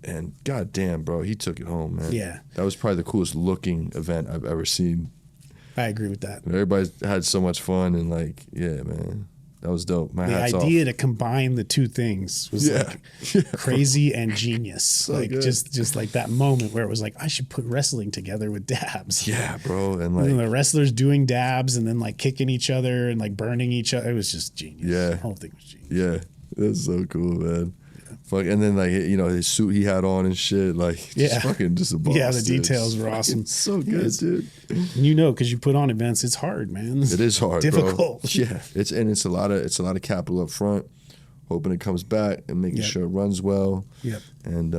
And goddamn, bro, he took it home, man. Yeah. That was probably the coolest looking event I've ever seen. I agree with that. Everybody had so much fun, and like, yeah, man, that was dope. My The hat's idea to combine the two things was Yeah. like crazy and genius. like good. just like that moment where it was like, I should put wrestling together with dabs. off. Yeah, bro, and And then like, the wrestlers doing dabs and then like kicking each other and like burning each other. It was just genius. Yeah. The whole thing was genius. yeah, that's so cool, man. Fuck, and then like his suit he had on and shit, like Yeah. just a boss. Yeah, the dude. details were Fucking awesome. So good, Yes. dude. And because you put on events, it's hard, man. It is hard, difficult. bro. Yeah, it's a lot of capital up front, hoping it comes back and making Yep. sure it runs well. Yep. And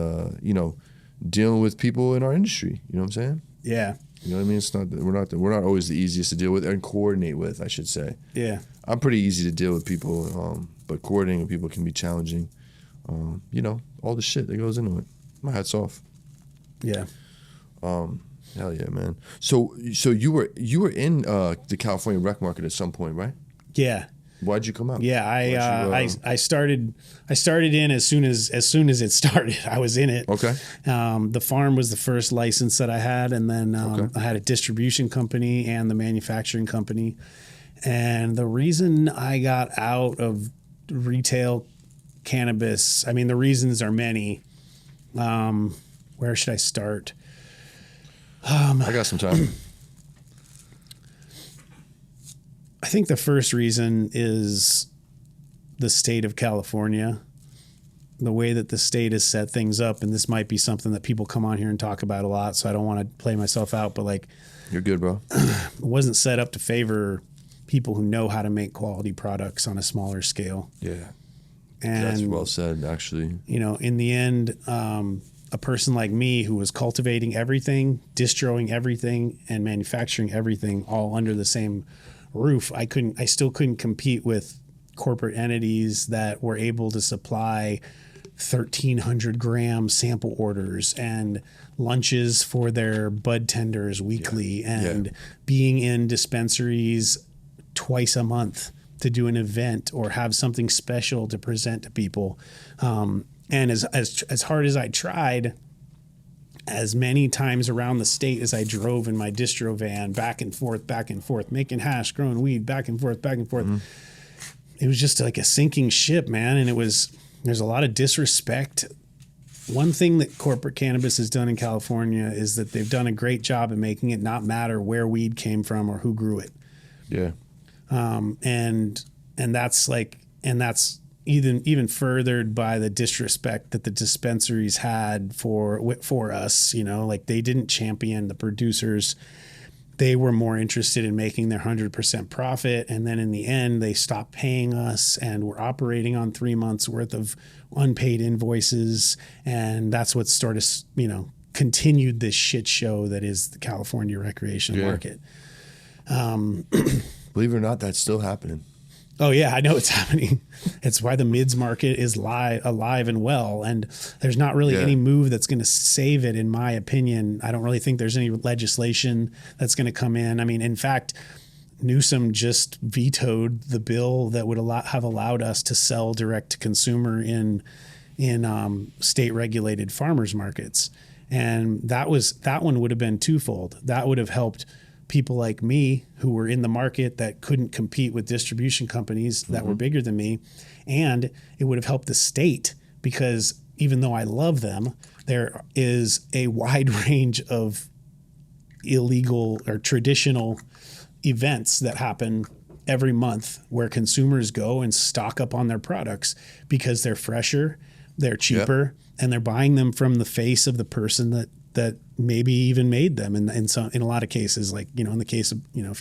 dealing with people in our industry. You know what I'm saying? Yeah. You know what I mean? It's not that we're not always the easiest to deal with and coordinate with, I should say. Yeah. I'm pretty easy to deal with people, but coordinating with people can be challenging. All the shit that goes into it. My hat's off. Yeah. Hell yeah, man. So you were in the California rec market at some point, right? Yeah. Why'd you come out? Yeah. Why'd you, I started in as soon as it started. I was in it. Okay. The farm was the first license that I had, and then Okay. I had a distribution company and the manufacturing company. And the reason I got out of retail cannabis, I mean, the reasons are many. Where should I start? I got some time. I think the first reason is the state of California. the way that the state has set things up, and this might be something that people come on here and talk about a lot, so I don't want to play myself out, but like, You're good, bro. it wasn't set up to favor people who know how to make quality products on a smaller scale. Yeah. And That's well said, actually. you know, in the end, a person like me who was cultivating everything, distroing everything, and manufacturing everything all under the same roof, I still couldn't compete with corporate entities that were able to supply 1,300 gram sample orders and lunches for their bud tenders weekly and being in dispensaries twice a month to do an event or have something special to present to people. And as hard as I tried, as many times around the state as I drove in my distro van back and forth, making hash, growing weed, back and forth, it was just like a sinking ship, man. And there's a lot of disrespect. One thing that corporate cannabis has done in California is that they've done a great job at making it not matter where weed came from or who grew it. Yeah. And that's even furthered by the disrespect that the dispensaries had for us. You know, like they didn't champion the producers. They were more interested in making their 100% profit. And then in the end, they stopped paying us and we're operating on 3 months worth of unpaid invoices. And that's what sort of, you know, continued this shit show that is the California recreational market. Believe it or not, that's still happening. Oh yeah, I know it's happening. It's why the mids market is alive and well, and there's not really any move that's going to save it, in my opinion. I don't really think there's any legislation that's going to come in. I mean, in fact, Newsom just vetoed the bill that would have allowed us to sell direct to consumer in state regulated farmers markets, and that one would have been twofold. That would have helped people like me who were in the market that couldn't compete with distribution companies that were bigger than me. And it would have helped the state because even though I love them, there is a wide range of illegal or traditional events that happen every month where consumers go and stock up on their products because they're fresher, they're cheaper, and they're buying them from the face of the person that maybe even made them in a lot of cases. Like, you know, in the case of, you know,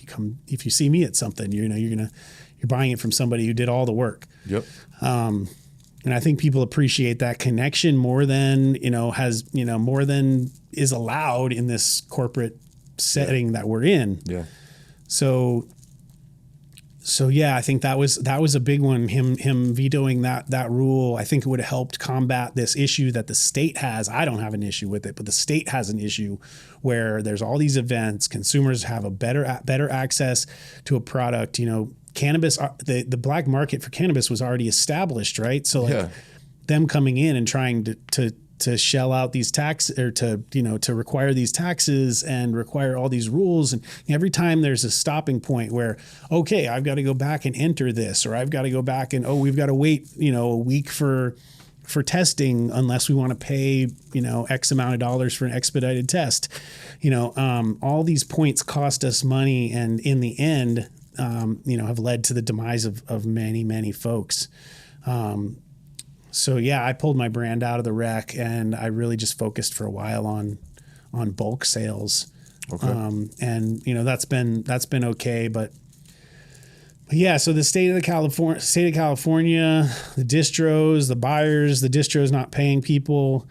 if you see me at something, you know, you're buying it from somebody who did all the work. Yep. And I think people appreciate that connection more than, more than is allowed in this corporate setting that we're in. Yeah. So yeah, I think that was a big one. Him vetoing that rule, I think it would have helped combat this issue that the state has. I don't have an issue with it, but the state has an issue where there's all these events. Consumers have a better access to a product. You know, cannabis, the black market for cannabis was already established, right? So like them coming in and trying to shell out these taxes or to require these taxes and require all these rules. And every time there's a stopping point where, okay, I've got to go back and enter this, or I've got to go back and, we've got to wait, a week for testing unless we want to pay, X amount of dollars for an expedited test. All these points cost us money and in the end, have led to the demise of many, many folks. So yeah, I pulled my brand out of the rec and I really just focused for a while on bulk sales. Okay. And that's been okay, but yeah, so the state of California, the distros, the buyers, the distros not paying people.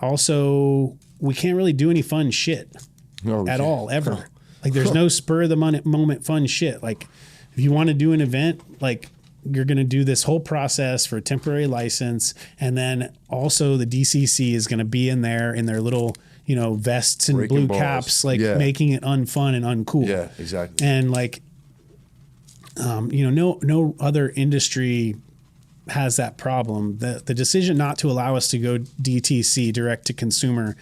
Also we can't really do any fun shit at all ever. Like there's no spur of the moment fun shit. Like if you want to do an event, like you're going to do this whole process for a temporary license. And then also the DCC is going to be in their little, vests and breaking blue balls. Caps, making it unfun and uncool. Yeah, exactly. And no other industry has that problem. The decision not to allow us to go DTC, direct to consumer,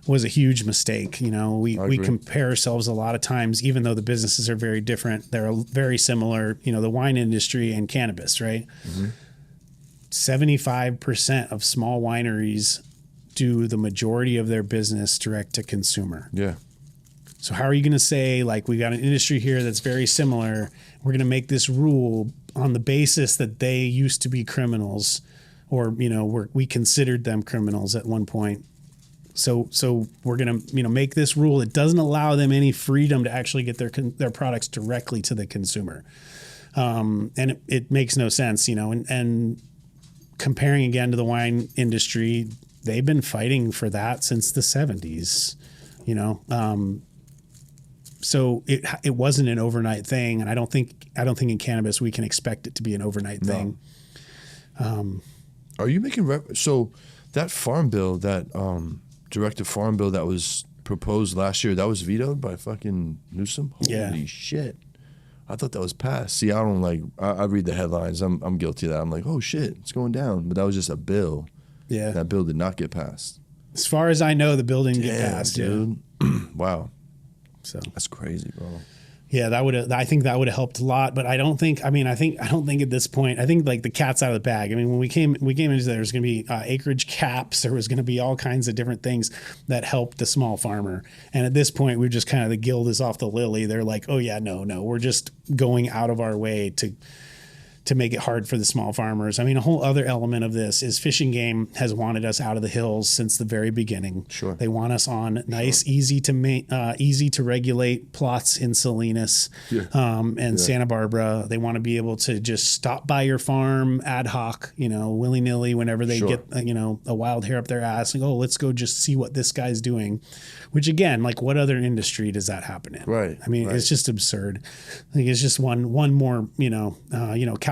was a huge mistake. We compare ourselves a lot of times, even though the businesses are very different. They're very similar, the wine industry and cannabis, right? 75% of small wineries do the majority of their business direct to consumer. Yeah. So how are you going to say, like, we got an industry here that's very similar, we're going to make this rule on the basis that they used to be criminals, or we considered them criminals at one point. So we're gonna make this rule that doesn't allow them any freedom to actually get their products directly to the consumer, and it makes no sense, And comparing again to the wine industry, they've been fighting for that since the 70s, So it wasn't an overnight thing, and I don't think in cannabis we can expect it to be an overnight thing. Are you making so that farm bill, that directive farm bill that was proposed last year, that was vetoed by fucking Newsom? Holy shit! I thought that was passed. See, I don't I read the headlines. I'm guilty of that. I'm like, oh shit, it's going down. But that was just a bill. Yeah, that bill did not get passed. As far as I know, the bill didn't get passed, dude. Wow. So that's crazy, bro. Yeah, I think that would have helped a lot, but I don't think at this point, I think like the cat's out of the bag. I mean, when we came into there was going to be acreage caps. There was going to be all kinds of different things that helped the small farmer. And at this point, we're just kind of, the guild is off the lily. They're like, oh yeah, no, we're just going out of our way to make it hard for the small farmers. I mean, a whole other element of this is Fish and Game has wanted us out of the hills since the very beginning. Sure. They want us on nice, easy to regulate plots in Salinas and Santa Barbara. They want to be able to just stop by your farm ad hoc, willy-nilly whenever they get, a wild hair up their ass. Like, oh, let's go just see what this guy's doing. Which again, like, what other industry does that happen in? Right. I mean, it's just absurd. I think it's just one more,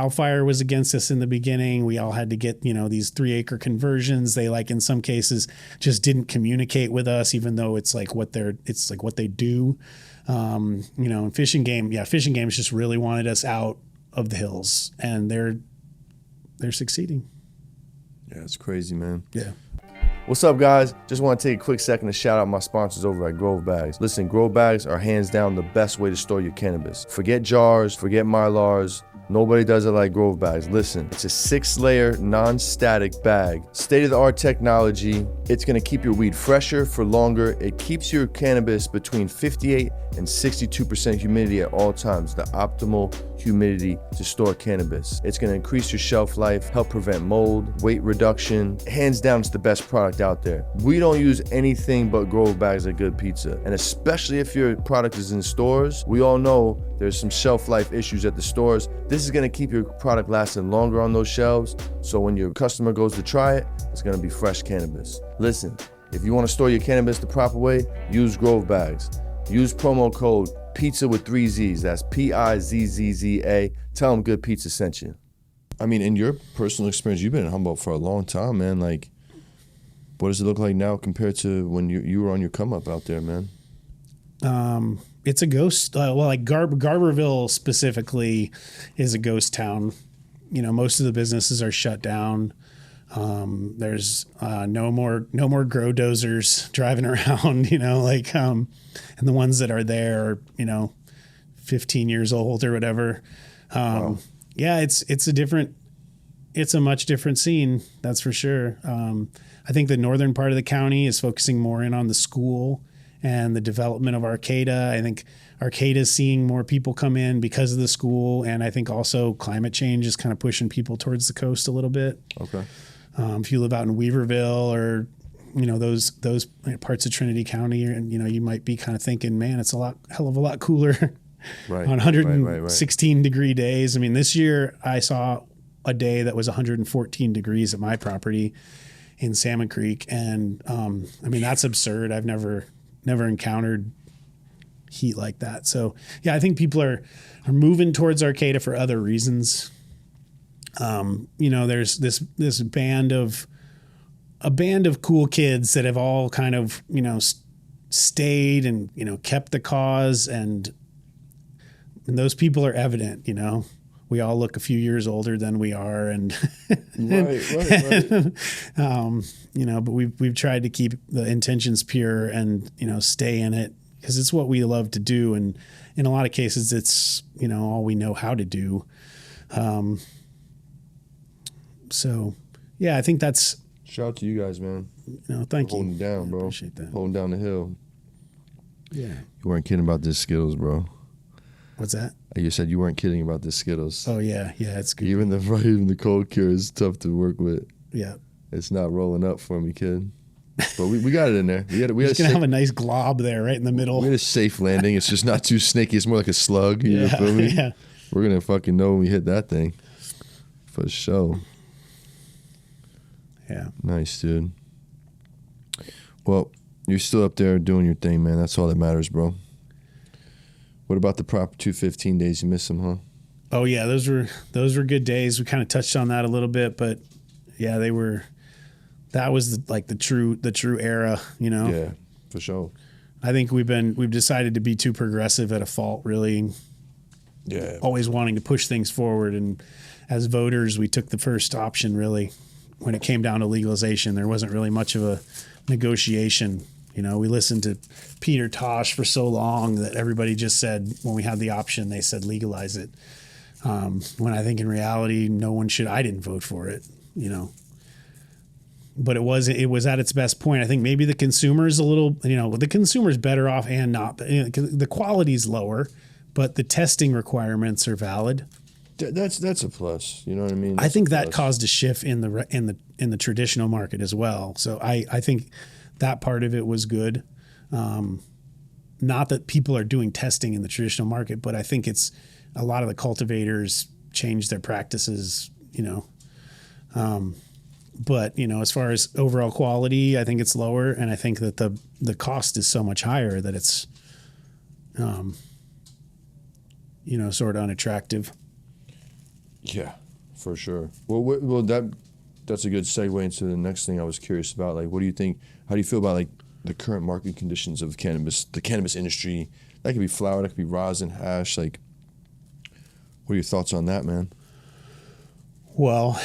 Cal Fire was against us in the beginning. We all had to get, these 3-acre conversions. They, like, in some cases just didn't communicate with us, even though it's like what they do. And Fish and Game just really wanted us out of the hills, and they're succeeding. Yeah, it's crazy, man. Yeah. What's up, guys? Just want to take a quick second to shout out my sponsors over at Grove Bags. Listen, Grove Bags are hands down the best way to store your cannabis. Forget jars, forget Mylars. Nobody does it like Grove Bags. Listen, it's a 6-layer, non-static bag. State-of-the-art technology. It's going to keep your weed fresher for longer. It keeps your cannabis between 58 and 62% humidity at all times, the optimal humidity to store cannabis. It's going to increase your shelf life, help prevent mold, weight reduction. Hands down, it's the best product out there. We don't use anything but Grove Bags at Good Pizza. And especially if your product is in stores, we all know there's some shelf life issues at the stores. This is going to keep your product lasting longer on those shelves. So when your customer goes to try it, it's going to be fresh cannabis. Listen, if you want to store your cannabis the proper way, use Grove Bags. Use promo code PIZZA with 3 Z's. That's PIZZZA. Tell them Good Pizza sent you. I mean, in your personal experience, you've been in Humboldt for a long time, man. Like, what does it look like now compared to when you were on your come up out there, man? It's a ghost. Like Garberville specifically is a ghost town. Most of the businesses are shut down. There's no more grow dozers driving around, and the ones that are there are, 15 years old or whatever. Wow. Yeah, it's a much different scene. That's for sure. I think the northern part of the county is focusing more in on the school and the development of Arcata. I think Arcata is seeing more people come in because of the school. And I think also climate change is kind of pushing people towards the coast a little bit. Okay. If you live out in Weaverville or, those parts of Trinity County, and, you might be kind of thinking, man, it's hell of a lot cooler right. on 116 degree days. I mean, this year I saw a day that was 114 degrees at my property in Salmon Creek. And, that's absurd. I've never encountered heat like that. So yeah, I think people are moving towards Arcata for other reasons. There's this band of cool kids that have all kind of, stayed and, kept the cause, and those people are evident, we all look a few years older than we are, and right. but we've tried to keep the intentions pure and, stay in it because it's what we love to do. And in a lot of cases, it's, all we know how to do. So yeah, I think that's, shout out to you guys, man. Thank you. Holding down, bro. Appreciate that. Holding down the hill. Yeah. You weren't kidding about this skills, bro. What's that? You said you weren't kidding about the Skittles. Oh yeah, it's good. Even the cold cure is tough to work with. Yeah, It's not rolling up for me, kid. But we got it in there. We had it's gonna have a nice glob there, right in the middle. we had a safe landing. It's just not too snaky. It's more like a slug. You Yeah, feel me? yeah. We're gonna fucking know when we hit that thing, for sure. Yeah. Nice, dude. Well, you're still up there doing your thing, man. That's all that matters, bro. What about the proper 215 days? You miss them, huh? Oh yeah, those were good days. We kind of touched on that a little bit, but yeah, they were. That was the true era, you know. Yeah, for sure. I think we've decided to be too progressive at a fault, really. Yeah. Always wanting to push things forward, and as voters, we took the first option. Really, when it came down to legalization, there wasn't really much of a negotiation. You know, we listened to Peter Tosh for so long that everybody just said, when we had the option, they said legalize it. When I think in reality, no one should. I didn't vote for it, you know. But it was at its best point. I think maybe the consumer is a little, you know, the consumer's better off and not. You know, the quality's lower, but the testing requirements are valid. That's a plus. You know what I mean? I think that caused a shift in the traditional market as well. So I think that part of it was good. Not that people are doing testing in the traditional market, but I think it's a lot of the cultivators changed their practices, you know. But, you know, as far as overall quality, I think it's lower. And I think that the cost is so much higher that it's, you know, sort of unattractive. Yeah, for sure. Well, that's a good segue into the next thing I was curious about. Like, what do you think? How do you feel about like the current market conditions of cannabis, the cannabis industry? That could be flower, that could be rosin, hash. Like, what are your thoughts on that, man? Well,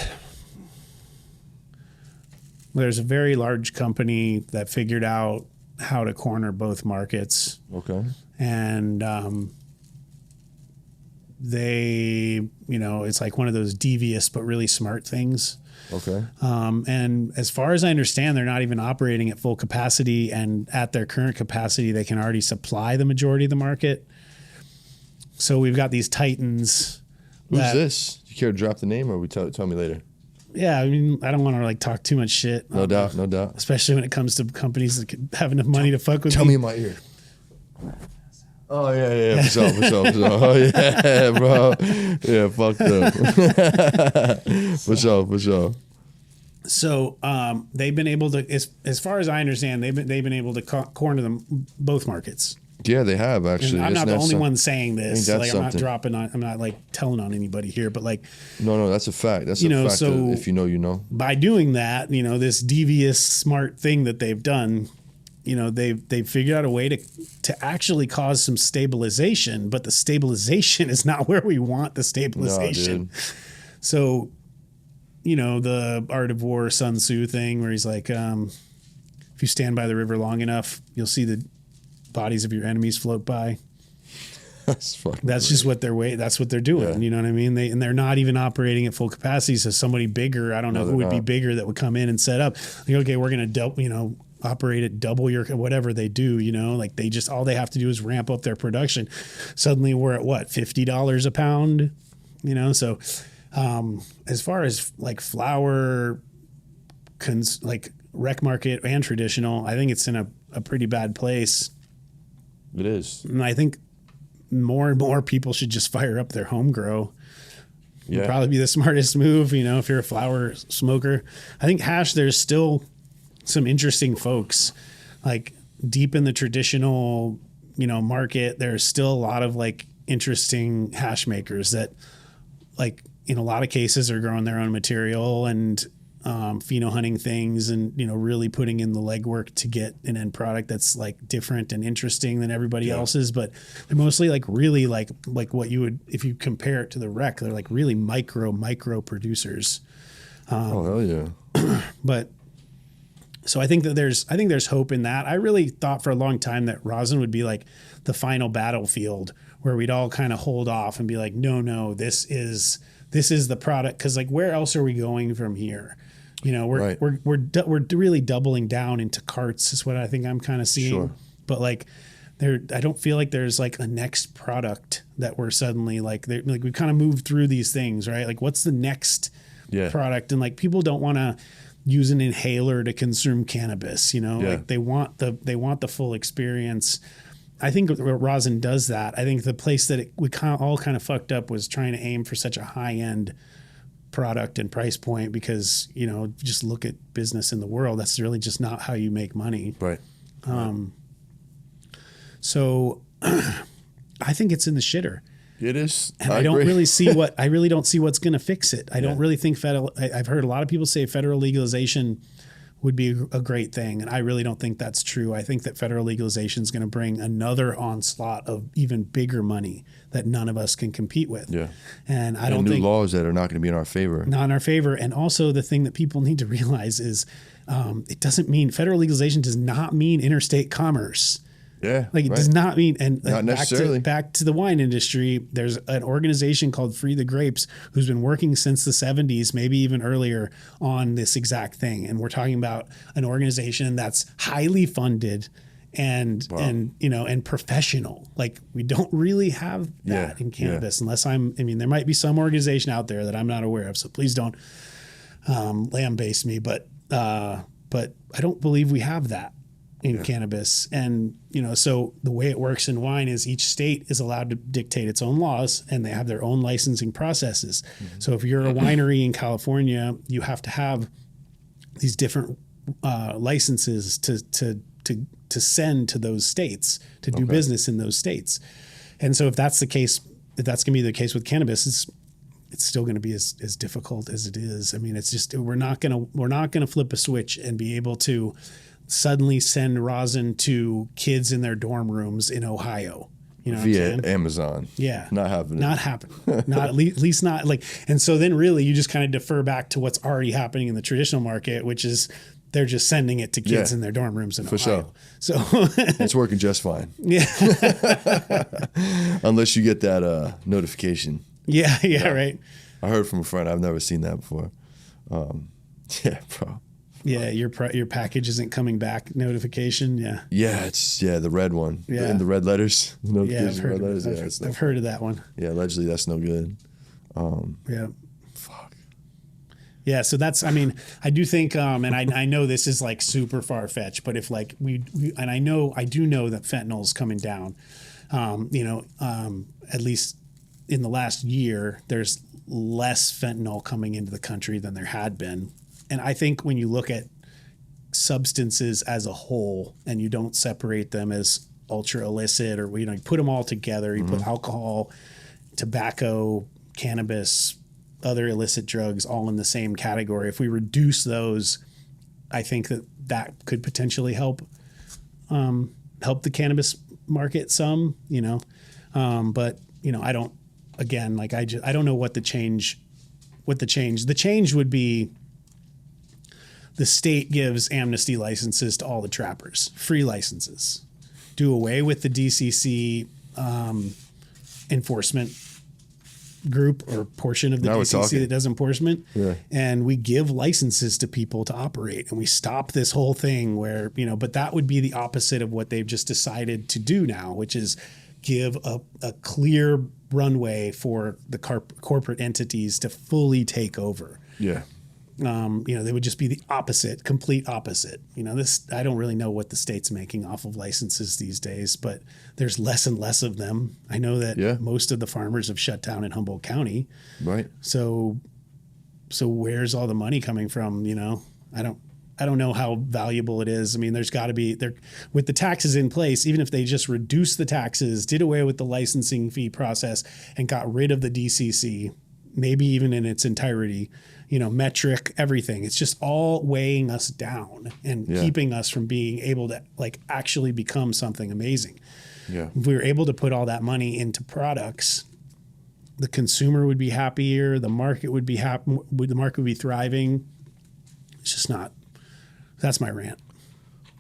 there's a very large company that figured out how to corner both markets. Okay. And they, you know, it's like one of those devious but really smart things. Okay. And as far as I understand, they're not even operating at full capacity, and at their current capacity, they can already supply the majority of the market. So we've got these titans. Who's this? You care to drop the name, or tell me later? Yeah, I mean, I don't want to like talk too much shit. No doubt. Especially when it comes to companies that have enough money to fuck with. Tell me in my ear. Oh yeah, for sure. Oh yeah, bro. Yeah, fucked up. For sure. So they've been able to, as far as I understand, they've been able to corner them both markets. Yeah, they have actually. And I'm not the only one saying I this. think Like, that's I'm not like telling on anybody here, but like, No, that's a fact. That's you a know, fact. so That if you know, you know. by doing that, you know, this devious, smart thing that they've done, you know, they've figured out a way to actually cause some stabilization, but the stabilization is not where we want the stabilization. No, dude. So, you know, the Art of War Sun Tzu thing where he's like, if you stand by the river long enough, you'll see the bodies of your enemies float by. That's just what that's what they're doing. Yeah. You know what I mean? They're not even operating at full capacity. So somebody bigger, I don't know who would be bigger, that would come in and set up. Like, okay, we're going to operate at double your, whatever they do, you know, like all they have to do is ramp up their production. Suddenly we're at what, $50 a pound, you know? So, as far as like flower, like rec market and traditional, I think it's in a pretty bad place. It is. And I think more and more people should just fire up their home grow. Yeah. Would probably be the smartest move, you know, if you're a flower smoker. I think hash, there's still some interesting folks like deep in the traditional, you know, market. There's still a lot of like interesting hash makers that like in a lot of cases are growing their own material and pheno hunting things and, you know, really putting in the legwork to get an end product that's like different and interesting than everybody else's. But they're mostly like really like what you would, if you compare it to the rec, they're like really micro producers. Oh, hell yeah. But so I think there's hope in that. I really thought for a long time that rosin would be like the final battlefield where we'd all kind of hold off and be like, no, this is the product. Cause like, where else are we going from here? You know, we're really doubling down into carts is what I think I'm kind of seeing. Sure. But like I don't feel like there's like a next product that we're suddenly like we kind of moved through these things, right? Like what's the next product? And like people don't want to use an inhaler to consume cannabis, you know, like they want the full experience. I think rosin does that. I think the place that we all kind of fucked up was trying to aim for such a high end product and price point, because, you know, just look at business in the world. That's really just not how you make money. Right. So I think it's in the shitter. It is. And I don't really see I really don't see what's going to fix it. I don't really think I've heard a lot of people say federal legalization would be a great thing. And I really don't think that's true. I think that federal legalization is going to bring another onslaught of even bigger money that none of us can compete with. Yeah. And I don't think laws that are not going to be in our favor. Not in our favor. And also the thing that people need to realize is it doesn't mean federal legalization does not mean interstate commerce. Yeah. Like it does not mean, and not necessarily. Back to the wine industry, there's an organization called Free the Grapes who's been working since the 70s, maybe even earlier, on this exact thing. And we're talking about an organization that's highly funded and you know, and professional. Like we don't really have that in cannabis unless there might be some organization out there that I'm not aware of. So please don't lambaste me, but I don't believe we have that in cannabis. And, you know, so the way it works in wine is each state is allowed to dictate its own laws, and they have their own licensing processes. Mm-hmm. So if you're a winery in California, you have to have these different licenses to send to those states to do business in those states. And so if that's the case, if that's going to be the case with cannabis, it's still going to be as difficult as it is. I mean, it's just, we're not going to flip a switch and be able to suddenly send rosin to kids in their dorm rooms in Ohio, you know, via Amazon. Yeah. Not happening. Not at least not like, and so then really you just kind of defer back to what's already happening in the traditional market, which is they're just sending it to kids in their dorm rooms in Ohio. Sure. So it's working just fine. Yeah. Unless you get that notification. Yeah. Right. I heard from a friend. I've never seen that before. Yeah, bro. Yeah, your package isn't coming back notification. Yeah. Yeah, it's the red one. Yeah. In the red letters. The notification I've heard of that one. Yeah, allegedly that's no good. Yeah. Fuck. Yeah, so that's, I mean, I do think, and I know this is like super far fetched, but if like we and I do know that fentanyl is coming down. You know, at least in the last year, there's less fentanyl coming into the country than there had been. And I think when you look at substances as a whole and you don't separate them as ultra illicit, or, you know, you put them all together, you put alcohol, tobacco, cannabis, other illicit drugs all in the same category. If we reduce those, I think that could potentially help the cannabis market some, you know. But, you know, I don't know what the change would be. The state gives amnesty licenses to all the trappers, free licenses, do away with the DCC enforcement group or portion of the DCC that does enforcement. Yeah. And we give licenses to people to operate, and we stop this whole thing where, you know, but that would be the opposite of what they've just decided to do now, which is give a clear runway for the corporate entities to fully take over. Yeah. You know, they would just be the opposite, complete opposite. You know, I don't really know what the state's making off of licenses these days, but there's less and less of them. I know that most of the farmers have shut down in Humboldt County. Right. So where's all the money coming from? You know, I don't know how valuable it is. I mean, there's got to be with the taxes in place, even if they just reduced the taxes, did away with the licensing fee process, and got rid of the DCC, maybe even in its entirety, you know, metric, everything. It's just all weighing us down and keeping us from being able to like actually become something amazing. Yeah. If we were able to put all that money into products, the consumer would be happier. The market would be the market would be thriving. It's just not. That's my rant.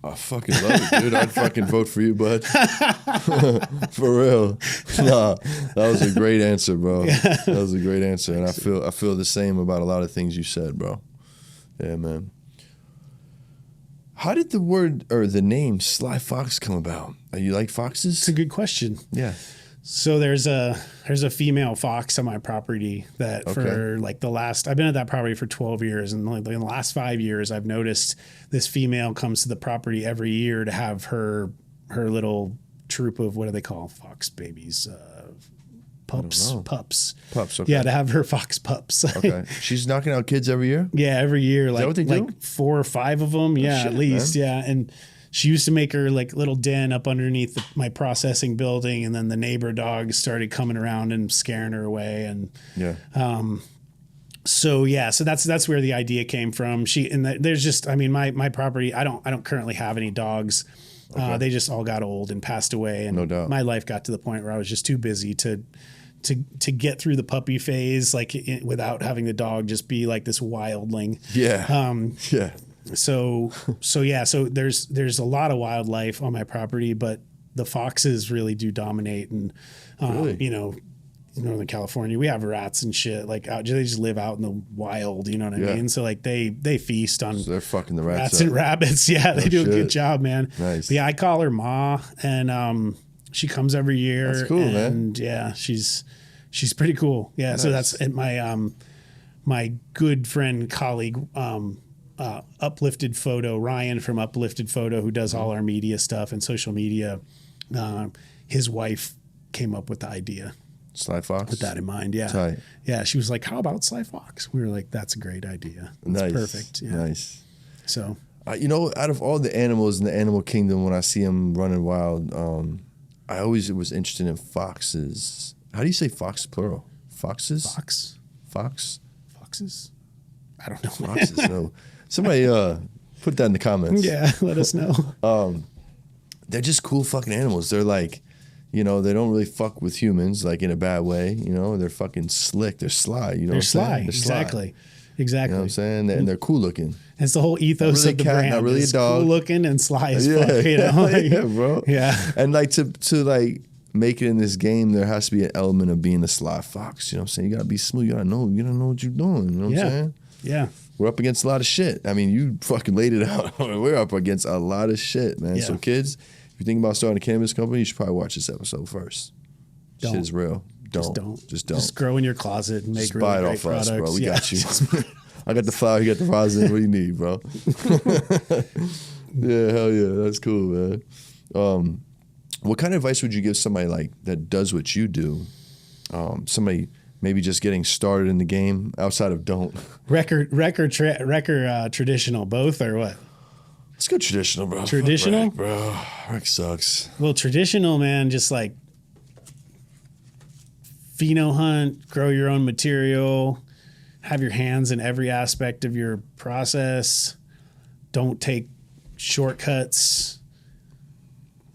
I fucking love it, dude. I'd fucking vote for you, bud. For real. Nah, that was a great answer, bro. That was a great answer. And I feel the same about a lot of things you said, bro. Yeah, man. How did the name Sly Fox come about? Are you like foxes? It's a good question. Yeah. So there's a female fox on my property that for like I've been at that property for 12 years, and like in the last 5 years I've noticed this female comes to the property every year to have her little troop of, what do they call fox babies? Pups. Okay. Yeah, to have her fox pups. Okay. She's knocking out kids every year? Yeah, every year. Is that what they do? Like 4 or 5 of them. Yeah, shit, at least. man. Yeah. And she used to make her like little den up underneath my processing building. And then the neighbor dogs started coming around and scaring her away. And Yeah. so that's where the idea came from. There's just, I mean, my property, I don't currently have any dogs. They just all got old and passed away. And No doubt. my life got to the point where I was just too busy to get through the puppy phase, like without having the dog just be like this wildling. Yeah. Yeah. So there's a lot of wildlife on my property, but the foxes really do dominate. And, Really? you know, in Northern California, we have rats and shit like out, they just live out in the wild, you know what I Yeah. mean? So like they feast on So they're fucking the rats rats up. and rabbits. Yeah. They do a good shit. job, man. Nice. But yeah, I call her Ma, and, she comes every year. That's cool, man. And yeah, she's pretty cool. Yeah. Nice. So that's and my good friend, colleague, Uplifted Photo, Ryan from Uplifted Photo, who does all our media stuff and social media. His wife came up with the idea Sly Fox? with that in mind. Yeah. Tight. Yeah. She was like, how about Sly Fox? We were like, that's a great idea. That's Nice. perfect. Yeah. Nice. So You know, out of all the animals in the animal kingdom, when I see them running wild, I always was interested in foxes. How do you say fox plural? Foxes? Fox? Foxes? I don't know. Foxes. No. Somebody put that in the comments. Yeah. Let us know. They're just cool fucking animals. They're like, you know, they don't really fuck with humans, like in a bad way. You know, they're fucking slick. They're sly. You know They're what I'm sly. saying? They're sly. Exactly. You Exactly. know what I'm saying? And they're cool looking. It's the whole ethos really of the cat, brand. not really a It's dog. cool looking and sly as Yeah, fuck. You know? Like, yeah, bro. Yeah. And like to like make it in this game, there has to be an element of being a sly fox. You know what I'm saying? You gotta be smooth. You gotta know what you're doing. You know what Yeah. I'm saying? Yeah. We're up against a lot of shit. I mean, you fucking laid it out. We're up against a lot of shit, man. Yeah. So kids, if you're thinking about starting a cannabis company, you should probably watch this episode first. Don't. Shit is real. Just don't. Just grow in your closet and make Just really buy it great off products. us, bro. We Yeah. got you. I got the flour, you got the rosin. What do you need, bro? Yeah, hell yeah. That's cool, man. What kind of advice would you give somebody like that does what you do? Somebody maybe just getting started in the game outside of don't. Record traditional, both or what? Let's go traditional, bro. Traditional? Fuck rec, bro. Rec sucks. Well, traditional, man, just like pheno hunt, grow your own material, have your hands in every aspect of your process. Don't take shortcuts.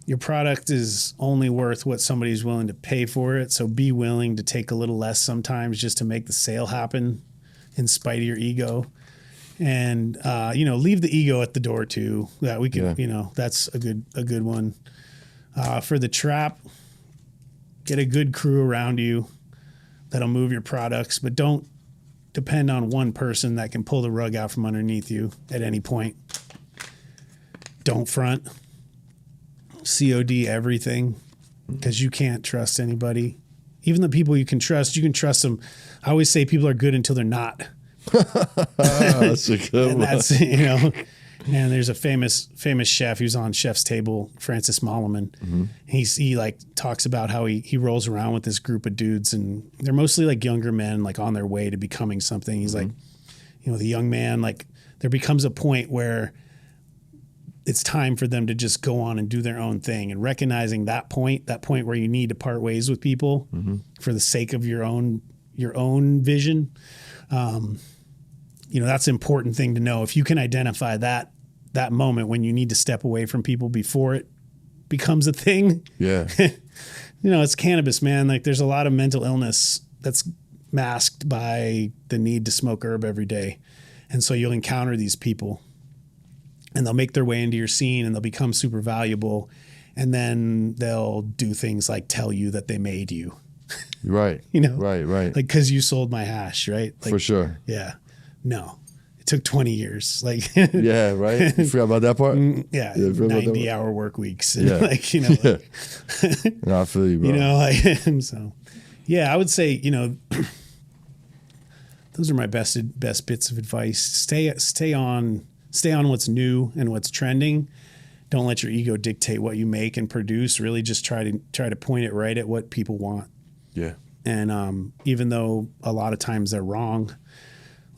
Your product is only worth what somebody's willing to pay for it. So be willing to take a little less sometimes just to make the sale happen in spite of your ego. And, leave the ego at the door too. That we can, that's a good one. For the trap, get a good crew around you that'll move your products, but don't depend on one person that can pull the rug out from underneath you at any point. Don't front. COD everything, because you can't trust anybody. Even the people you can trust them. I always say people are good until they're not. That's a good And one. that's, and there's a famous chef who's on Chef's Table, Francis Malleman. Mm-hmm. He like talks about how he rolls around with this group of dudes, and they're mostly like younger men, like on their way to becoming something. He's like, the young man, like there becomes a point where it's time for them to just go on and do their own thing, and recognizing that point where you need to part ways with people for the sake of your own vision. That's an important thing to know. If you can identify that moment when you need to step away from people before it becomes a thing. Yeah. It's cannabis, man. Like there's a lot of mental illness that's masked by the need to smoke herb every day. And so you'll encounter these people and they'll make their way into your scene and they'll become super valuable. And then they'll do things like tell you that they made you. Right. Right. Right. Like, cause you sold my hash, right? Like, For sure. yeah. No. took 20 years. Like, Yeah, right. You forgot about that part. yeah, Yeah, forgot about that 90-hour work weeks. And Yeah. like, you know, Yeah. like, No, I feel you, bro. you know, like, so yeah, I would say, you know, those are my best bits of advice. Stay on what's new and what's trending. Don't let your ego dictate what you make and produce. Really just try to point it right at what people want. Yeah. And even though a lot of times they're wrong,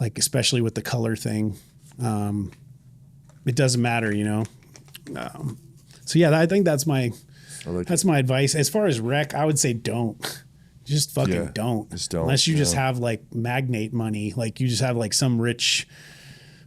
like especially with the color thing, it doesn't matter, you know? So yeah, I think that's my advice. As far as rec, I would say don't. Just fucking don't. Just don't. Unless you just have like magnate money, like you just have like some rich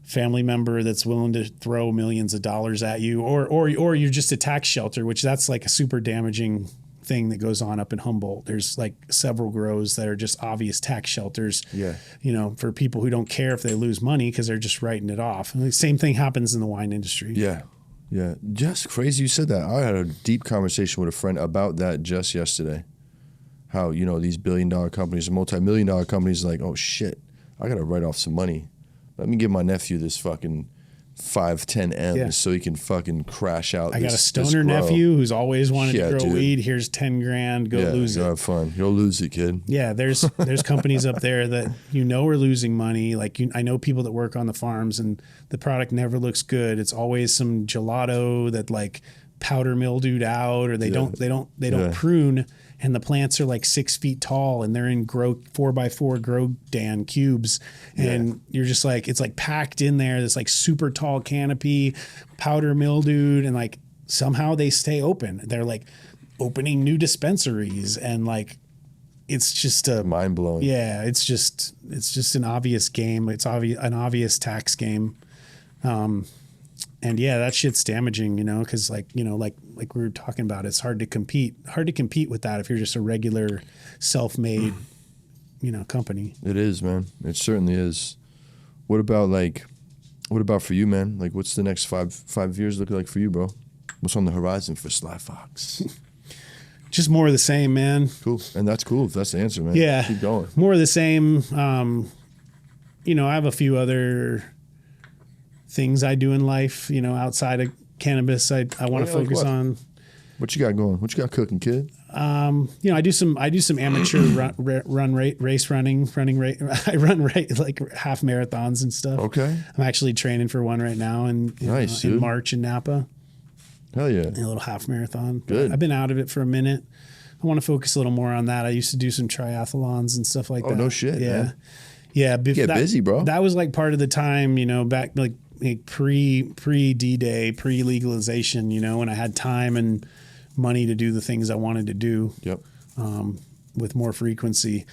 family member that's willing to throw millions of dollars at you, or you're just a tax shelter, which that's like a super damaging thing that goes on up in Humboldt. There's like several grows that are just obvious tax shelters. Yeah. You know, for people who don't care if they lose money because they're just writing it off. And the same thing happens in the wine industry. Yeah. Yeah. Just crazy you said that. I had a deep conversation with a friend about that just yesterday. How, you know, these billion-dollar companies, multi-million-dollar companies, like, oh shit, I gotta write off some money. Let me give my nephew this fucking 5-10 M's so he can fucking crash out. I got a stoner nephew who's always wanted to grow weed. Here's 10 grand. Go lose it. Have fun. You'll lose it, kid. Yeah, there's companies up there that you know are losing money. Like I know people that work on the farms and the product never looks good. It's always some gelato that like powder mildewed out, or they don't prune. And the plants are like 6 feet tall and they're in 4x4 Grodan cubes. And you're just like, it's like packed in there, this like super tall canopy, powder mildewed, and like somehow they stay open. They're like opening new dispensaries, and like, it's just mind blowing. Yeah. It's just an obvious game. It's an obvious tax game. And yeah, that shit's damaging, you know, because like, you know, like we were talking about, it's hard to compete with that if you're just a regular self-made, you know, company. It is, man. It certainly is. What about for you, man? Like, what's the next five years look like for you, bro? What's on the horizon for Sly Fox? Just more of the same, man. Cool. And that's cool if that's the answer, man. Yeah. Keep going. More of the same. You know, I have a few other things I do in life, you know, outside of cannabis. I want to focus on. What you got going? What you got cooking, kid? You know, I do some amateur race running. I run like half marathons and stuff. Okay. I'm actually training for one right now in March in Napa. Hell yeah. A little half marathon. Good. I've been out of it for a minute. I want to focus a little more on that. I used to do some triathlons and stuff like that. Oh, no shit, Yeah. man. Yeah. Get busy, bro. That was like part of the time, you know, back like pre D-Day, pre-legalization, you know, when I had time and money to do the things I wanted to do. Yep. With more frequency.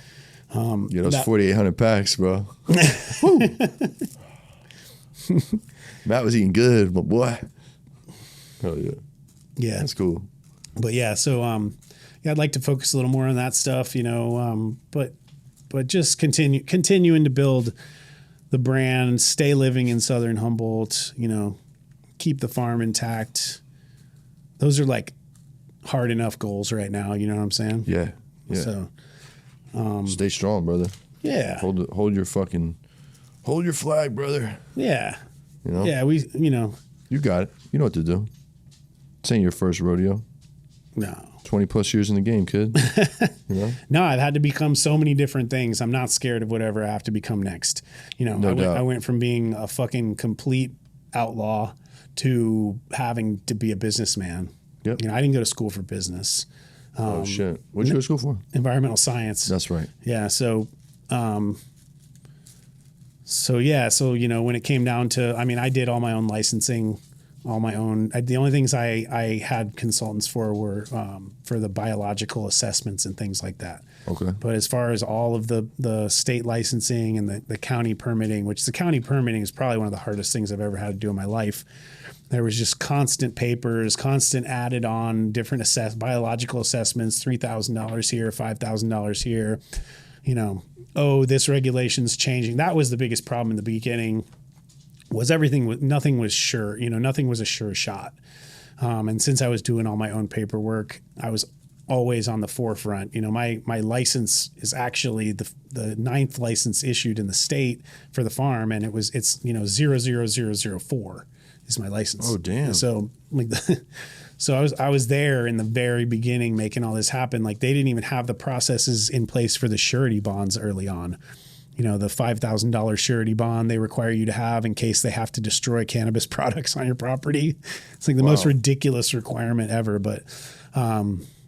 Yeah, those 4,800 packs, bro. Matt was eating good, but boy. Hell yeah. Yeah. That's cool. But yeah, so yeah, I'd like to focus a little more on that stuff, you know, but just continuing to build the brand, stay living in Southern Humboldt, you know, keep the farm intact. Those are like hard enough goals right now. You know what I'm saying? Yeah. Yeah. So, stay strong, brother. Yeah. Hold your flag, brother. Yeah. You know? Yeah. You know, you got it. You know what to do. This ain't your first rodeo. No. 20 plus years in the game, kid. You know? No, I've had to become so many different things. I'm not scared of whatever I have to become next. You know, I went from being a fucking complete outlaw to having to be a businessman. Yep. You know, I didn't go to school for business. Oh shit! What'd you go to school for? Environmental science. That's right. Yeah. So, so you know, when it came down to, I mean, I did all my own licensing, all my own. The only things I had consultants for were for the biological assessments and things like that. Okay. But as far as all of the state licensing and the county permitting, which the county permitting is probably one of the hardest things I've ever had to do in my life. There was just constant papers, constant added on different biological assessments, $3,000 here, $5,000 here. You know, oh, this regulation's changing. That was the biggest problem in the beginning. Nothing was sure. You know, nothing was a sure shot. And since I was doing all my own paperwork, I was always on the forefront. You know, my license is actually the ninth license issued in the state for the farm, and it's 00004 is my license. Oh damn! So like so I was there in the very beginning making all this happen. Like they didn't even have the processes in place for the surety bonds early on. You know, the $5,000 surety bond they require you to have in case they have to destroy cannabis products on your property. It's like the most ridiculous requirement ever. But,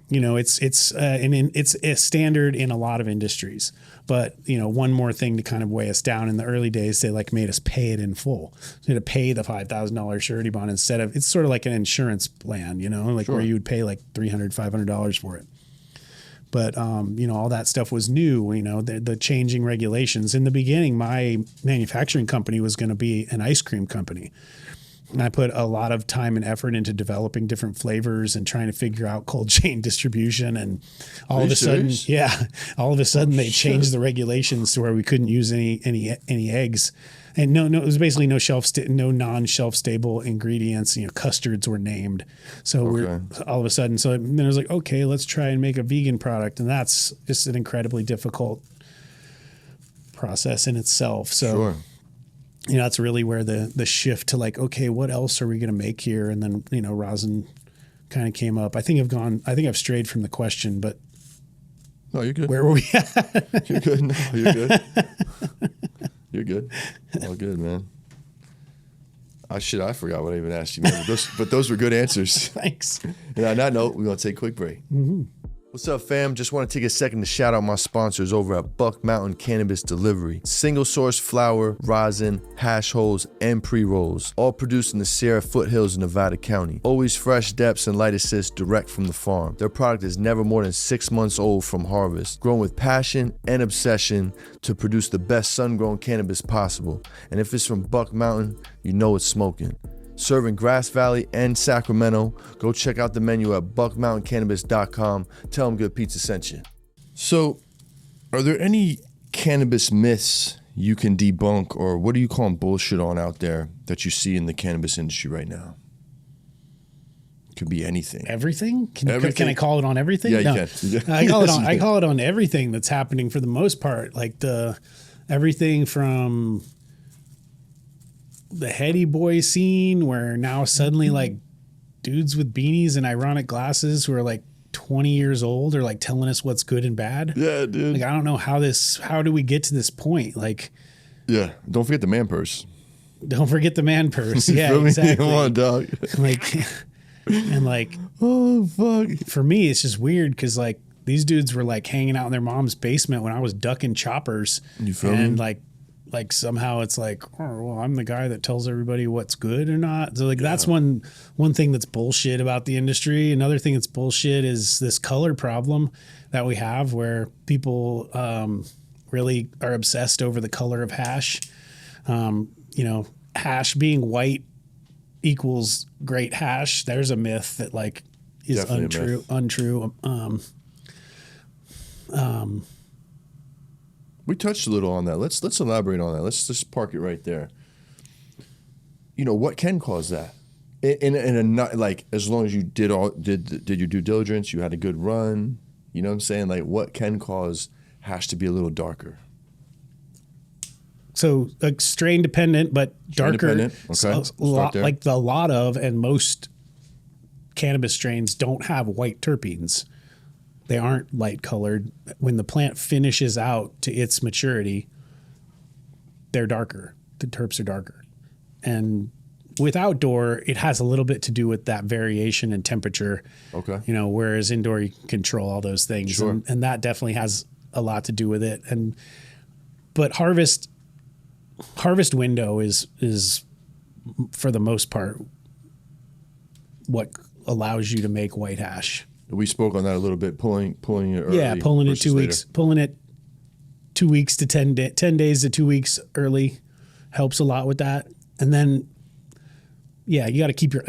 you know, it's a standard in a lot of industries. But, you know, one more thing to kind of weigh us down in the early days, they like made us pay it in full. So you had to pay the $5,000 surety bond instead of, it's sort of like an insurance plan, you know, like where you would pay like $300, $500 for it. But, you know, all that stuff was new, you know, the changing regulations. In the beginning, my manufacturing company was going to be an ice cream company. And I put a lot of time and effort into developing different flavors and trying to figure out cold chain distribution. And all of a sudden, they changed the regulations to where we couldn't use any eggs. And no, it was basically no non-shelf stable ingredients. You know, custards were named. So we're all of a sudden. So then I was like, okay, let's try and make a vegan product, and that's just an incredibly difficult process in itself. So, you know, that's really where the shift to like, okay, what else are we going to make here? And then, you know, rosin kind of came up. I think I've strayed from the question, but no, you're good. Where were we at? You're good. No, you're good. You're good. All good, man. I forgot what I even asked you, man. But those were good answers. Thanks. And on that note, we're going to take a quick break. Mm-hmm. What's up, fam? Just want to take a second to shout out my sponsors over at Buck Mountain Cannabis Delivery. Single source flower, rosin, hash holes, and pre-rolls. All produced in the Sierra foothills of Nevada County. Always fresh depths and light assist direct from the farm. Their product is never more than 6 months old from harvest. Grown with passion and obsession to produce the best sun-grown cannabis possible. And if it's from Buck Mountain, you know it's smoking. Serving Grass Valley and Sacramento. Go check out the menu at buckmountaincannabis.com. Tell them Good Pizza sent you. So, are there any cannabis myths you can debunk, or what do you call them bullshit on out there that you see in the cannabis industry right now? It could be anything. Everything? Can I call it on everything? Yeah, no. You can. I call it on everything that's happening for the most part. Like everything from the heady boy scene, where now suddenly like dudes with beanies and ironic glasses who are like 20 years old are like telling us what's good and bad. Yeah, dude. Like, I don't know how do we get to this point? Like, yeah, don't forget the man purse. Don't forget the man purse. Yeah, exactly. Come on, dog. Like, and like, oh fuck. For me, it's just weird because like these dudes were like hanging out in their mom's basement when I was ducking choppers. You feel me? And like somehow it's like, oh, well, I'm the guy that tells everybody what's good or not. So like that's one thing that's bullshit about the industry. Another thing that's bullshit is this color problem that we have, where people really are obsessed over the color of hash. You know, hash being white equals great hash. There's a myth that like is Definitely untrue. We touched a little on that. Let's elaborate on that. Let's just park it right there. You know, what can cause that? In a not like, as long as you did your due diligence, you had a good run. You know what I'm saying? Like, what can cause hash to be a little darker? So strain dependent, but darker. Okay. So like a lot of and most cannabis strains don't have white terpenes. They aren't light colored. When the plant finishes out to its maturity, they're darker. The terps are darker. And with outdoor, it has a little bit to do with that variation in temperature. Okay. You know, whereas indoor, you can control all those things. Sure. And that definitely has a lot to do with it. But harvest window is for the most part what allows you to make white hash. We spoke on that a little bit, pulling it early. Yeah, pulling it 2 weeks. Pulling it 2 weeks to 10 days to 2 weeks early helps a lot with that. And then, yeah, you got to keep your.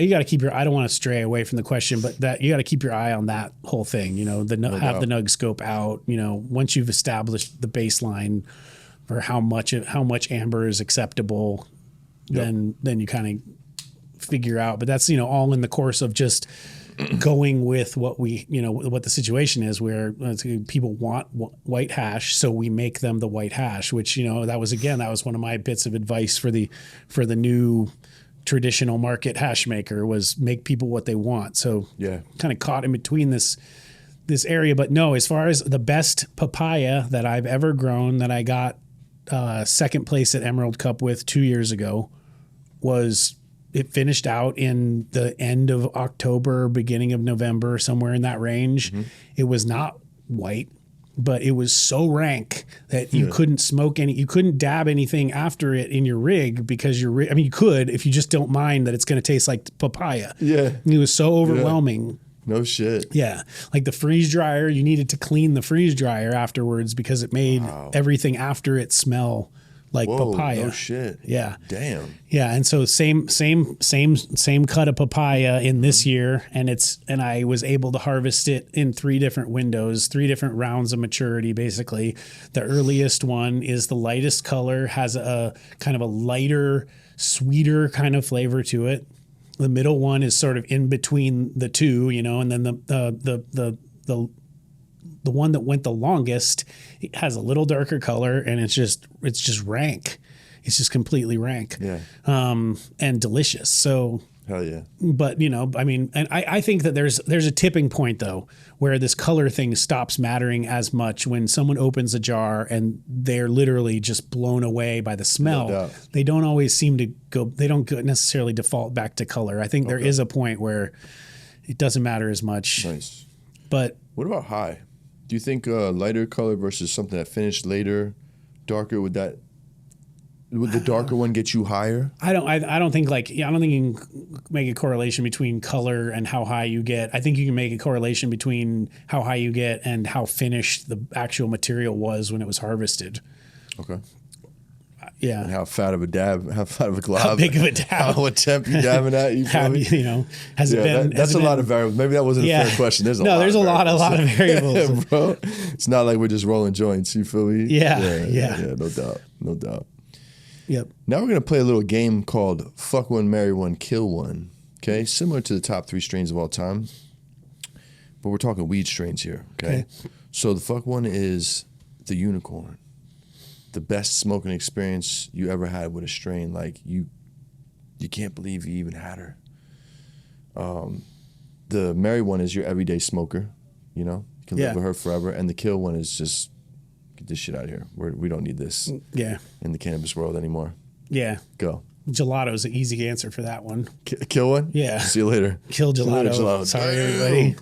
I don't want to stray away from the question, but that you got to keep your eye on that whole thing. You know, the nug scope out. You know, once you've established the baseline for how much amber is acceptable, then you kind of figure out. But that's, you know, all in the course of just going with what what the situation is, where people want white hash, so we make them the white hash. Which that was one of my bits of advice for the new traditional market hash maker, was make people what they want. So kind of caught in between this area. But no, as far as the best papaya that I've ever grown, that I got second place at Emerald Cup with 2 years ago, it finished out in the end of October, beginning of November, somewhere in that range. Mm-hmm. It was not white, but it was so rank that you couldn't smoke you couldn't dab anything after it in your rig, because you could, if you just don't mind that it's going to taste like papaya. Yeah. It was so overwhelming. Yeah. No shit. Yeah. Like the freeze dryer, you needed to clean the freeze dryer afterwards because it made everything after it smell like papaya. No shit. Yeah. Damn. Yeah. And so same cut of papaya in this year. And I was able to harvest it in 3 different windows, 3 different rounds of maturity, basically. The earliest one is the lightest color, has a kind of a lighter, sweeter kind of flavor to it. The middle one is sort of in between the two, and then the one that went the longest, it has a little darker color, and it's just rank. It's just completely rank. Yeah. And delicious. So hell yeah. But and I think that there's a tipping point though, where this color thing stops mattering as much. When someone opens a jar and they're literally just blown away by the smell, No doubt. they don't always seem to they don't necessarily default back to color. I think there is a point where it doesn't matter as much. Nice. But what about high? Do you think lighter color versus something that finished later, darker, would the darker one get you higher? I don't think you can make a correlation between color and how high you get. I think you can make a correlation between how high you get and how finished the actual material was when it was harvested. Okay. Yeah. And how fat of a glob, how big of a dab, what temp you dabbing at? Has it been? That's a lot of variables. Maybe that wasn't a fair question. There's a lot of variables, bro. It's not like we're just rolling joints. You feel me? Yeah. No doubt. Yep. Now we're gonna play a little game called Fuck One, Marry One, Kill One. Okay, similar to the top 3 strains of all time, but we're talking weed strains here. Okay. So the fuck one is the unicorn. The best smoking experience you ever had with a strain. Like you can't believe you even had her. The marry one is your everyday smoker. You can live with her forever. And the kill one is just, get this shit out of here. We don't need this. Yeah. In the cannabis world anymore. Yeah. Go. Gelato is an easy answer for that one. Kill one? Yeah. See you later. Kill gelato. Sorry, everybody.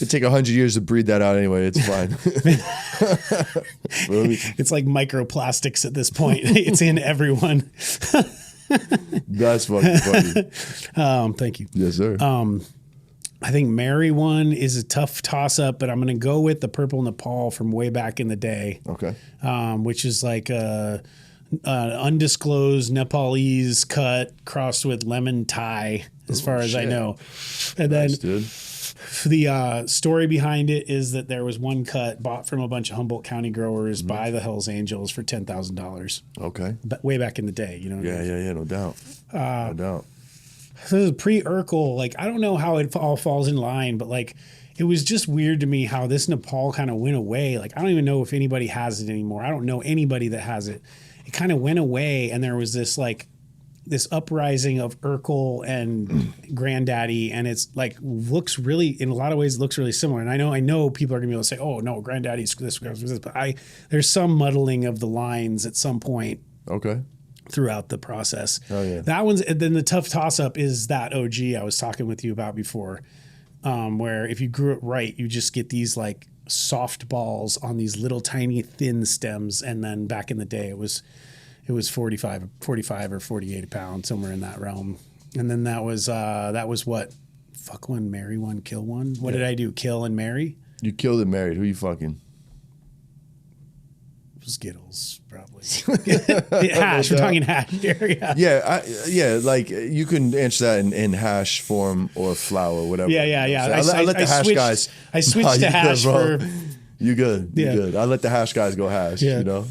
It'd take 100 years to breed that out anyway. It's fine. It's like microplastics at this point. It's in everyone. That's fucking funny. Thank you. Yes, sir. I think marry one is a tough toss-up, but I'm going to go with the Purple Nepal from way back in the day. Okay. Which is like undisclosed Nepalese cut crossed with lemon Thai, as far as I know. And nice, then dude. the story behind it is that there was one cut bought from a bunch of Humboldt County growers by the Hells Angels for $10,000. Okay. But way back in the day, Yeah, no doubt. No doubt. This is pre-Urkel. Like, I don't know how it all falls in line, but like, it was just weird to me how this Nepal kind of went away. Like, I don't even know if anybody has it anymore. I don't know anybody that has it. It kind of went away, and there was this uprising of Urkel and Granddaddy, and it's like looks really, in a lot of ways, looks really similar. And I know people are gonna be able to say, "Oh no, Granddaddy's this," but there's some muddling of the lines at some point. Okay. Throughout the process. Oh yeah. That one's, then the tough toss up is that OG I was talking with you about before, where if you grew it right, you just get these like soft balls on these little tiny thin stems, and then back in the day it was 45 or 48 a pound, somewhere in that realm. And then that was what? Fuck one, marry one, kill one. What did I do? Kill and marry? You killed and married. Who you fucking? Skittles, probably. Hash. We're talking hash here. Yeah. Like you can answer that in hash form or flour, whatever. Yeah. I let the hash guys. I switched to hash for. You good? You good? I let the hash guys go hash. Yeah. The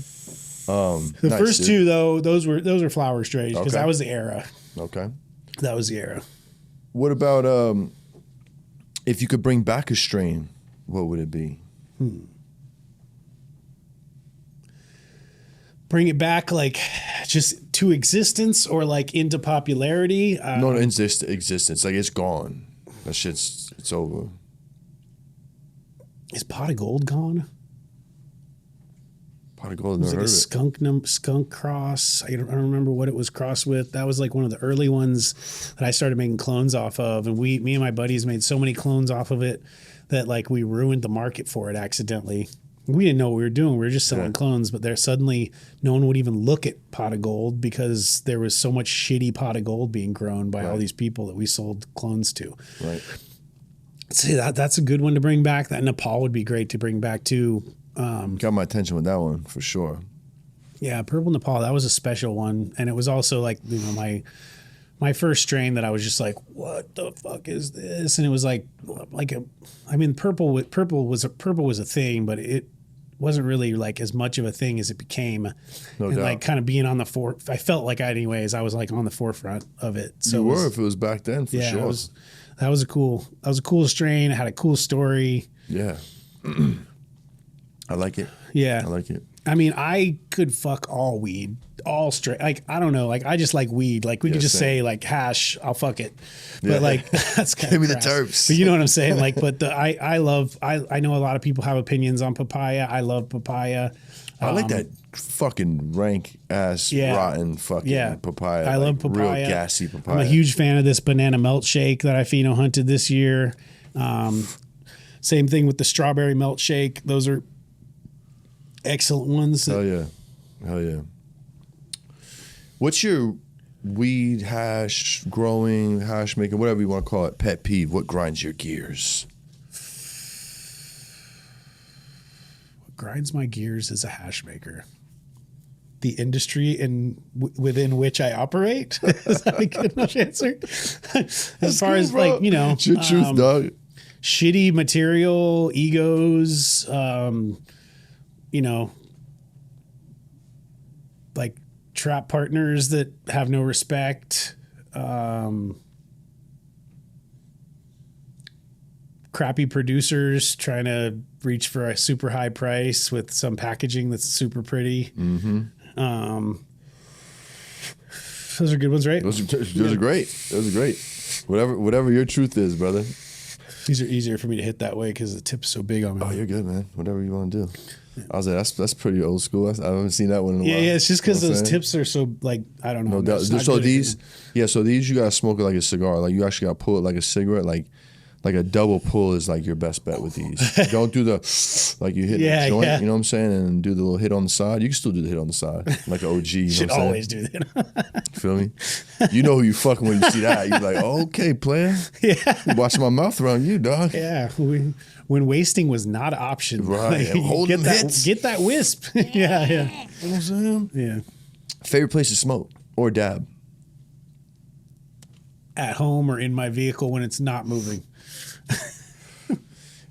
nice, first two though, those were flower strains because that was the era. Okay. That was the era. What about if you could bring back a strain, what would it be? Bring it back like just to existence or like into popularity? No, existence. Like it's gone. That shit's it's over. Is Pot of Gold gone? Pot of Gold. It was Never like heard a of it. skunk cross. I don't remember what it was crossed with. That was like one of the early ones that I started making clones off of. And me and my buddies made so many clones off of it that like we ruined the market for it accidentally. We didn't know what we were doing. We were just selling clones, but there suddenly no one would even look at Pot of Gold because there was so much shitty Pot of Gold being grown by all these people that we sold clones to. Right. See, that's a good one to bring back. That Nepal would be great to bring back too. Got my attention with that one for sure. Yeah, Purple Nepal, that was a special one. And it was also like, you know, my first strain that I was just like, what the fuck is this? And it was purple was a thing, but it wasn't really like as much of a thing as it became. No and doubt. like kind of being on the I felt like anyways, I was like on the forefront of it. So You were if it was back then for sure. That was a cool strain. It had a cool story. Yeah. I like it. Yeah. I like it. I mean, I could fuck all weed, all straight. Like, I don't know. Like, I just like weed. Like, we could just same. say, like, hash, I'll fuck it. But, Yeah. like, that's kind Give of me the terps. But you know what I'm saying? Like, but I know a lot of people have opinions on papaya. I love papaya. I like that fucking rank ass rotten fucking papaya. I love papaya. Real gassy papaya. I'm a huge fan of this banana milkshake that I pheno hunted this year. Same thing with the strawberry milkshake. Those are excellent ones. Hell yeah. Hell yeah. What's your weed, hash, growing, hash making, whatever you want to call it, pet peeve? What grinds your gears? What grinds my gears is a hash maker. The industry within which I operate. Is that a good enough answer? As far as bro. like, you know, It's your truth, dog. shitty material, egos, you know, like trap partners that have no respect, crappy producers trying to reach for a super high price with some packaging that's super pretty. Mm-hmm. Those are good ones, right? Those are great. Those are great. Whatever your truth is, brother. These are easier for me to hit that way because the tip's so big on me. Oh, you're good, man. Whatever you want to do. I was like, that's pretty old school. I haven't seen that one in a while. Yeah, it's just because You know what those I'm saying? tips are so like I don't know. No doubt. It's not So good at these, it. so these you gotta smoke it like a cigar. Like you actually gotta pull it like a cigarette. Like a double pull is like your best bet with these. Don't do the like you hit Yeah, the joint. yeah. You know what I'm saying, and do the little hit on the side. You can still do the hit on the side, like an OG. You know Should what I'm saying? always do that. Feel me? You know who you fucking when you see that. You're like, oh, okay, player. Yeah. Watching my mouth around you, dog. Yeah, when wasting was not an option. Right. Like, Hold get them that, hits. get that wisp. Yeah, yeah, You know what I'm saying? yeah. Favorite place to smoke or dab? At home or in my vehicle when it's not moving.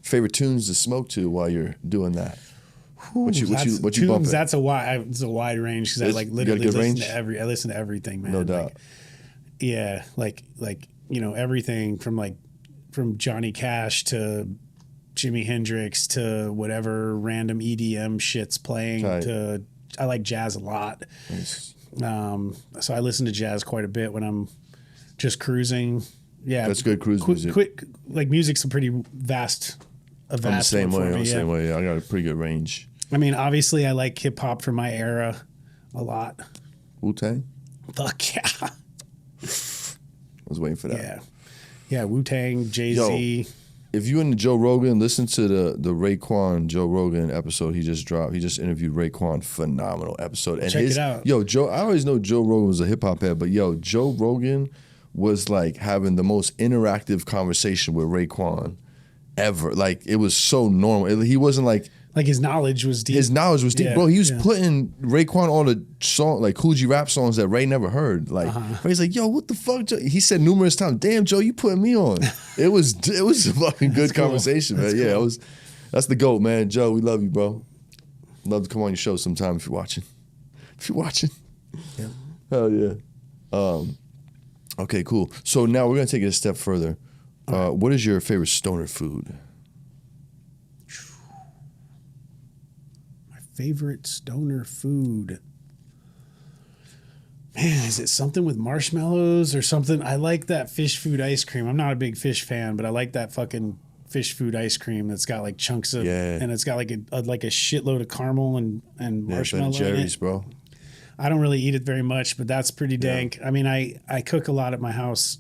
Favorite tunes to smoke to while you're doing that? What you Tunes, bumping? That's a wide range because I like You got a literally good listen range? to I listen to everything, man. No Like, doubt. yeah, like you know everything from Johnny Cash to Jimi Hendrix to whatever random EDM shit's playing. Tight. I like jazz a lot. Nice. So I listen to jazz quite a bit when I'm just cruising. Yeah, That's good cruise music. Quick, like music's a pretty vast. I'm the same one way. for I'm me, the same way. I got a pretty good range. I mean, obviously, I like hip hop from my era a lot. Wu-Tang? Fuck yeah, I was waiting for that. yeah. Wu Tang, Jay-Z. If you into Joe Rogan, listen to the Raekwon Joe Rogan episode he just dropped. He just interviewed Raekwon. Phenomenal episode. And Check it out. Yo, Joe, I always know Joe Rogan was a hip hop head, but yo, Joe Rogan was like having the most interactive conversation with Raekwon ever. Like it was so normal. He wasn't like His knowledge was deep. his knowledge was deep, Yeah, bro. He was yeah. putting Raekwon on a song like Coogee rap songs that Ray never heard. Like Uh-huh. he's like, "Yo, what the fuck?" Joe? He said numerous times, "Damn, Joe, you putting me on." It was a fucking good cool. conversation, man. That's Yeah, cool. that's the GOAT, man. Joe, we love you, bro. Love to come on your show sometime if you're watching. If you're watching, Yeah. hell yeah. Okay, cool. So now we're gonna take it a step further. What is your favorite stoner food? My favorite stoner food. Man, is it something with marshmallows or something? I like that fish food ice cream. I'm not a big fish fan, but I like that fucking fish food ice cream that's got like chunks of, and it's got like a shitload of caramel and marshmallow Ben Jerry's, in it. bro. I don't really eat it very much, but that's pretty dank. I mean, I cook a lot at my house.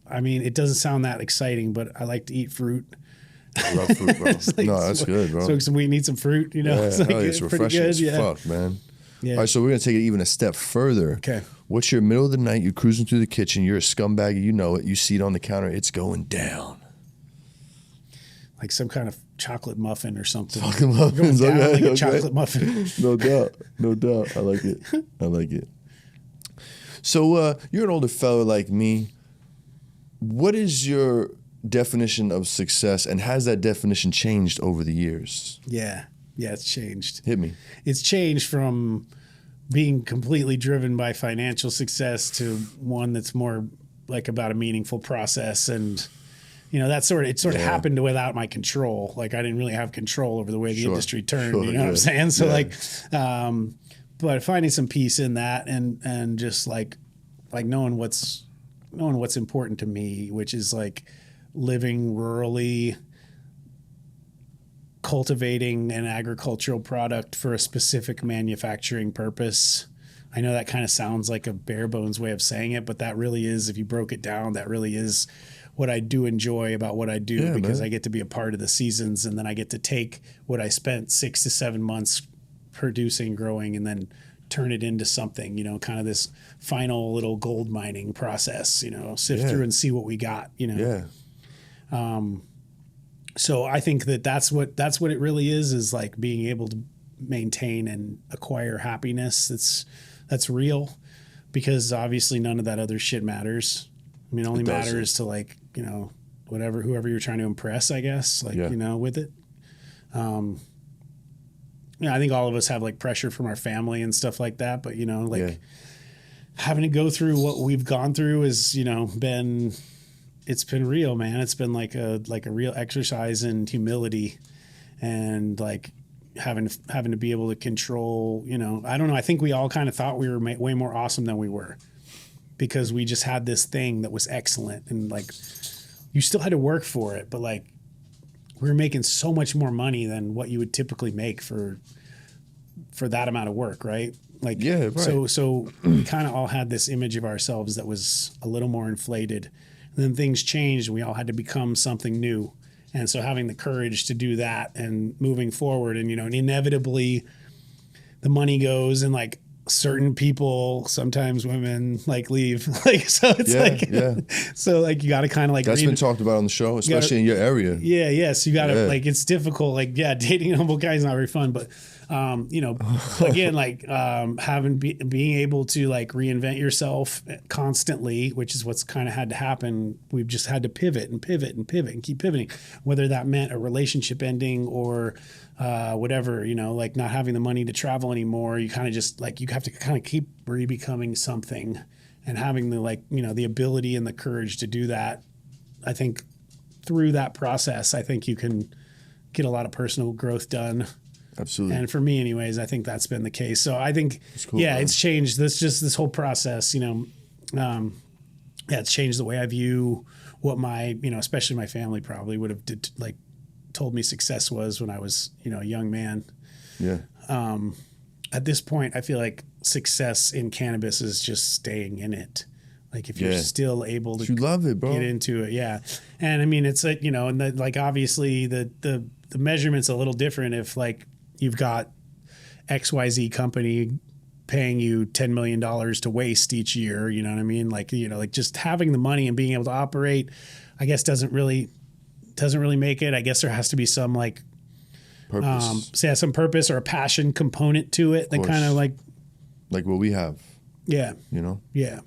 I mean, it doesn't sound that exciting, but I like to eat fruit. I love fruit, bro. Like, no, that's good, bro. Smoke some weed and eat some fruit, you know? Yeah, It's, like, it's refreshing as fuck, man. Yeah. All right, so we're gonna take it even a step further. Okay. What's your middle of the night? You're cruising through the kitchen. You're a scumbag. You know it. You see it on the counter. It's going down. Like some kind of chocolate muffin or something. Chocolate muffins, Going down okay, like a okay. chocolate muffin. No doubt. No doubt. I like it. I like it. So you're an older fellow like me. What is your definition of success, and has that definition changed over the years? Yeah, it's changed. Hit me. It's changed from being completely driven by financial success to one that's more like about a meaningful process. And, you know, that sort of happened without my control. Like I didn't really have control over the way the industry turned, you know what I'm saying? So but finding some peace in that and just like knowing what's important to me, which is like living rurally, cultivating an agricultural product for a specific manufacturing purpose. I know that kind of sounds like a bare bones way of saying it, but that really is, if you broke it down, that really is what I do enjoy about what I do, because I get to be a part of the seasons, and then I get to take what I spent 6 to 7 months producing, growing, and then turn it into something, you know, kind of this final little gold mining process, you know, sift through and see what we got, you know? Yeah. So I think that's what it really is like being able to maintain and acquire happiness. That's real, because obviously none of that other shit matters. I mean, it only matters to like, you know, whoever you're trying to impress, I guess, like, you know, with it. I think all of us have like pressure from our family and stuff like that, but you know, like having to go through what we've gone through is, you know, it's been real, man. It's been like a real exercise in humility, and like having to be able to control, you know, I don't know. I think we all kind of thought we were way more awesome than we were, because we just had this thing that was excellent, and like you still had to work for it, but like we were making so much more money than what you would typically make for that amount of work, right? Like, so we kind of all had this image of ourselves that was a little more inflated. And then things changed. We all had to become something new. And so having the courage to do that and moving forward, and, you know, inevitably the money goes, and like certain people, sometimes women, like leave. Like, so it's so like you got to kind of like, that's been talked about on the show, especially in your area. Yeah. So you got to like, it's difficult. Like, dating a humble guy is not very fun, but you know, again, like being able to like reinvent yourself constantly, which is what's kind of had to happen. We've just had to pivot and keep pivoting, whether that meant a relationship ending or whatever, you know, like not having the money to travel anymore. You kind of just like, you have to kind of keep re-becoming something, and having the, like, you know, the ability and the courage to do that. I think through that process, I think you can get a lot of personal growth done. Absolutely. And for me anyways, I think that's been the case. So I think, cool, it's changed this whole process, you know, it's changed the way I view what my, you know, especially my family probably would have told me success was when I was, you know, a young man. Yeah. At this point, I feel like success in cannabis is just staying in it. Like if you're still able to, you love it, bro. Get into it. Yeah. And I mean, it's like, you know, and like obviously the measurement's a little different if like you've got XYZ company paying you $10 million to waste each year, you know what I mean? Like, you know, like just having the money and being able to operate, I guess doesn't really make it. I guess there has to be some like purpose, some purpose or a passion component to it that kind of like what we have. Yeah. You know? Yeah.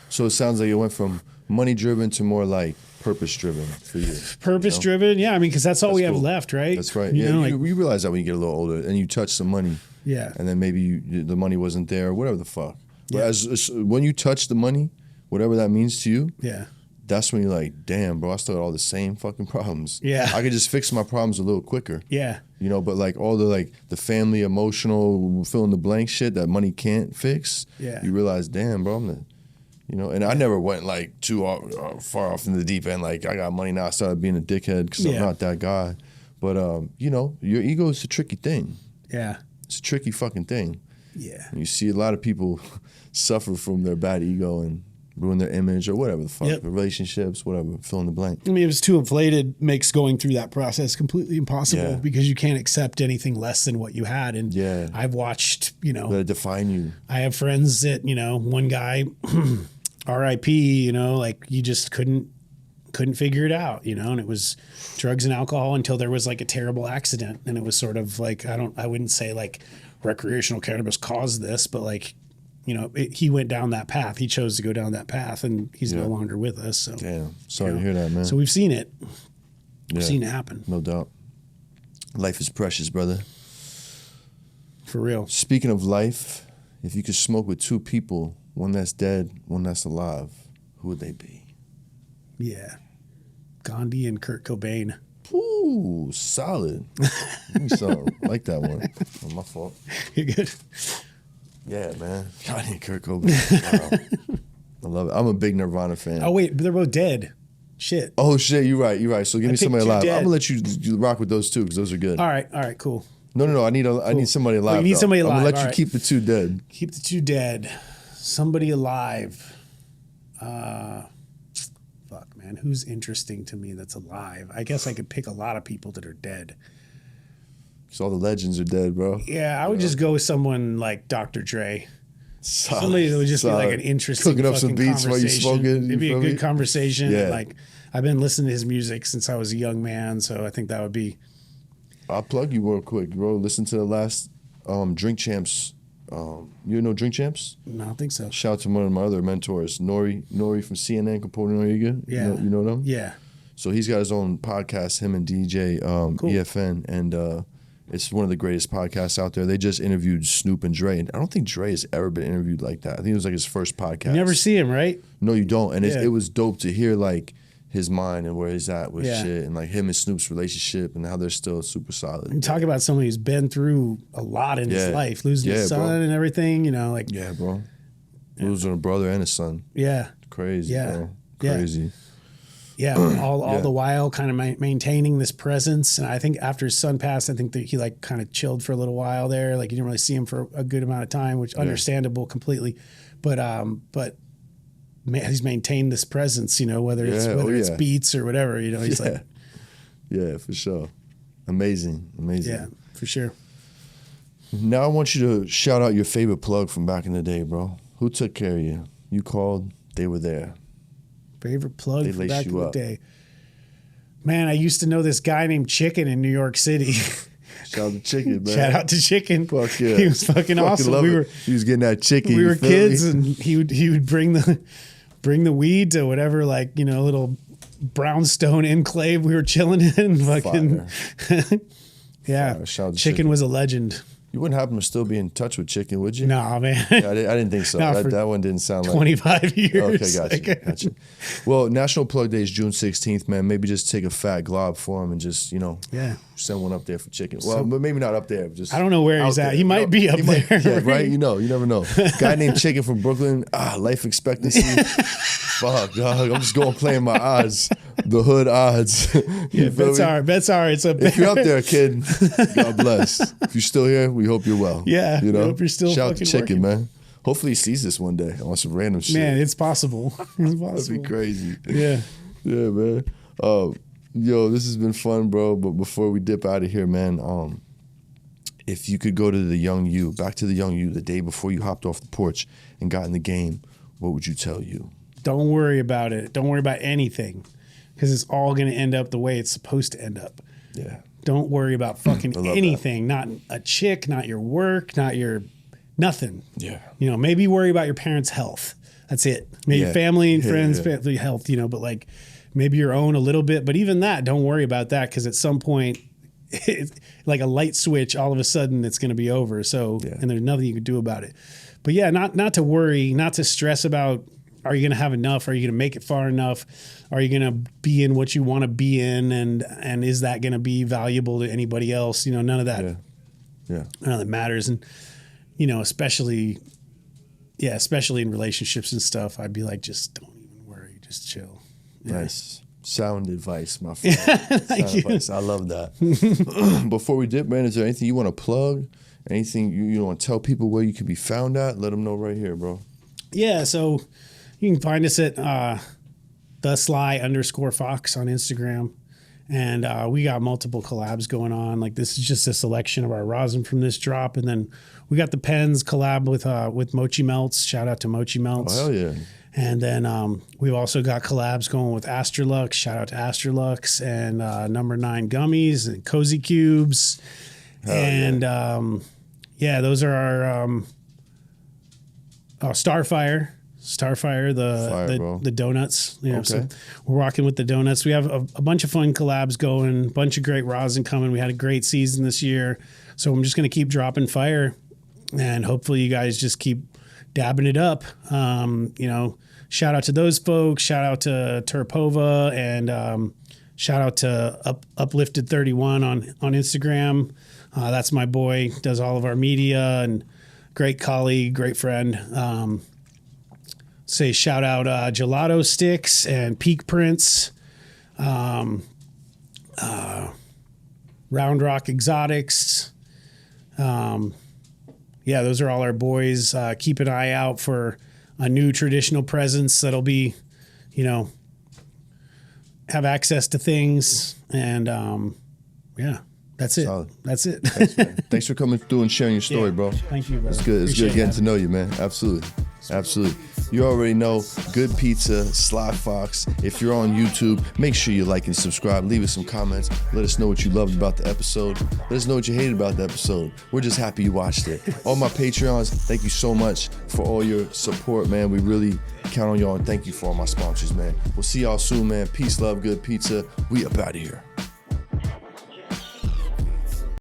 So it sounds like it went from money driven to more like purpose driven for you. Purpose driven, yeah. I mean, because that's all we have left, right? That's right. You know, like, you realize that when you get a little older and you touch some money. Yeah. And then maybe the money wasn't there, or whatever the fuck. But as when you touch the money, whatever that means to you, Yeah. that's when you're like, damn, bro, I still got all the same fucking problems. Yeah. I could just fix my problems a little quicker. Yeah. You know, but like all the like the family, emotional, fill in the blank shit that money can't fix. Yeah. You realize, damn, bro, I'm the, you know, and I never went like too far off in the deep end. Like I got money now, I started being a dickhead because I'm not that guy. But you know, your ego is a tricky thing. Yeah. It's a tricky fucking thing. Yeah. And you see a lot of people suffer from their bad ego and ruin their image or whatever the fuck, relationships, whatever, fill in the blank. I mean, if it's too inflated, makes going through that process completely impossible because you can't accept anything less than what you had. And I've watched, you know, let it define you. I have friends that, you know, one guy, RIP, you know, like you just couldn't figure it out, you know, and it was drugs and alcohol until there was like a terrible accident. And it was sort of like, I wouldn't say like recreational cannabis caused this, but like, you know, he went down that path. He chose to go down that path, and he's no longer with us. So, damn, sorry to hear that, man. So we've seen it. We've seen it happen. No doubt. Life is precious, brother. For real. Speaking of life, if you could smoke with two people, one that's dead, one that's alive, who would they be? Yeah, Gandhi and Kurt Cobain. Ooh, solid. Give me some. Like that one. Oh, my fault. You're good. Yeah, man. God, I need Kurt Cobain. Wow. I love it. I'm a big Nirvana fan. Oh, wait, but they're both dead. Shit. Oh, shit. You're right. So give me somebody alive. dead. I'm going to let you rock with those two because those are good. All right, cool. No. I need somebody alive. Oh, you need somebody alive. I'm going to let you right. keep the two dead. Keep the two dead. Somebody alive. Fuck, man. Who's interesting to me that's alive? I guess I could pick a lot of people that are dead. Because all the legends are dead, bro. Yeah, I would just go with someone like Dr. Dre. Solid, Somebody that would just be like an interesting cooking up some beats while you smoking. It'd be a good conversation. Yeah. Like I've been listening to his music since I was a young man, so I think that would be. I'll plug you real quick, bro. Listen to the last Drink Champs. You know Drink Champs? No, I don't think so. Shout out to one of my other mentors, Nori from CNN, Component Noriega. Yeah. You know them? Yeah. So he's got his own podcast, him and DJ Cool. EFN, and it's one of the greatest podcasts out there. They just interviewed Snoop and Dre, and I don't think Dre has ever been interviewed like that. I think it was like his first podcast. You never see him, right? No, you don't. And Yeah. it was dope to hear like his mind and where he's at with Yeah. shit, and like him and Snoop's relationship and how they're still super solid. You talk about somebody who's been through a lot in his life, losing his son bro. and everything, you know, like. Yeah, bro. Losing a brother and a son. Yeah. Crazy, Yeah. bro. Yeah. Crazy. Yeah, all the while kind of maintaining this presence. And I think after his son passed, I think that he like kind of chilled for a little while there. Like you didn't really see him for a good amount of time, which understandable completely. But he's maintained this presence, you know, whether it's beats or whatever, you know, he's like. Yeah, for sure. Amazing. Yeah, for sure. Now I want you to shout out your favorite plug from back in the day, bro. Who took care of you? You called, they were there. Favorite plug They from lace back you in the up. day. Man, I used to know this guy named Chicken in New York City. Shout out to Chicken, man. Shout out to Chicken. Fuck yeah. He was fucking awesome. Love it. He was getting that chicken. We you were feel kids, me? and he would bring the weed to whatever, like, you know, little brownstone enclave we were chilling in. Fucking yeah. Fire. Shout out to Chicken was a legend. You wouldn't happen to still be in touch with Chicken, would you? Nah, man. Yeah, I didn't think so. No, for that one didn't sound like 25 years. Okay, gotcha. Well, National Plug Day is June 16th, man. Maybe just take a fat glob for him and just, you know, send one up there for Chicken. Well, but maybe not up there. Just I don't know where he's at. He might be up there. Yeah, right? You know, you never know. Guy named Chicken from Brooklyn. Life expectancy. Fuck, dog. I'm just going playing my odds. The hood odds. Yeah, bets are. It's a bet. If you're up there, kid, God bless. If you're still here, we hope you're well. Yeah, you know. we hope you're still Shout out to fucking Chicken, working. man. Hopefully he sees this one day on some random shit. Man, it's possible. It's possible. That'd be crazy. Yeah. Yeah, man. Yo, this has been fun, bro. But before we dip out of here, man, if you could go to the young you, back to the young you, the day before you hopped off the porch and got in the game, what would you tell you? Don't worry about it. Don't worry about anything, because it's all going to end up the way it's supposed to end up. Yeah. Don't worry about fucking I love anything. Not a chick, not your work, not your nothing. Yeah. You know, maybe worry about your parents' health. That's it. Maybe family and friends, family health, you know, but like maybe your own a little bit. But even that, don't worry about that, because at some point, it's like a light switch, all of a sudden it's going to be over. So, and there's nothing you can do about it. But yeah, not to worry, not to stress about are you going to have enough? Are you going to make it far enough? Are you going to be in what you want to be in? And is that going to be valuable to anybody else? You know, none of that. Yeah. None of that matters. And, you know, especially in relationships and stuff, I'd be like, just don't even worry. Just chill. Yeah. Nice. Sound advice, my friend. Sound advice. I love that. Before we dip, man, is there anything you want to plug? Anything you want to tell people where you can be found at? Let them know right here, bro. Yeah, so you can find us at the Sly_Fox on Instagram. And we got multiple collabs going on. Like, this is just a selection of our rosin from this drop. And then we got the pens collab with Mochi Melts. Shout out to Mochi Melts. Oh, hell yeah. And then we've also got collabs going with Astrolux. Shout out to Astrolux. And Number 9 Gummies and Cozy Cubes. Hell and those are our Starfire, the donuts. You know, so we're rocking with the donuts. We have a bunch of fun collabs going, a bunch of great rosin coming. We had a great season this year, so I'm just going to keep dropping fire, and hopefully you guys just keep dabbing it up. You know, shout out to those folks. Shout out to Turpova, and shout out to Uplifted 31 on Instagram. That's my boy. Does all of our media, and great colleague, great friend. Say shout out Gelato Sticks and Peak Prints, Round Rock Exotics. Those are all our boys. Keep an eye out for a new traditional presence that'll be, you know, have access to things. And that's it. Solid. That's it. Thanks, man. Thanks for coming through and sharing your story, bro. Thank you, bro. It's good. It's Appreciate good getting having to know you, man. Absolutely. Absolutely. You already know, good pizza, Sly Fox. If you're on YouTube, make sure you like and subscribe. Leave us some comments. Let us know what you loved about the episode. Let us know what you hated about the episode. We're just happy you watched it. All my Patreons, thank you so much for all your support, man. We really count on y'all, and thank you for all my sponsors, man. We'll see y'all soon, man. Peace, love, good pizza. We up out of here.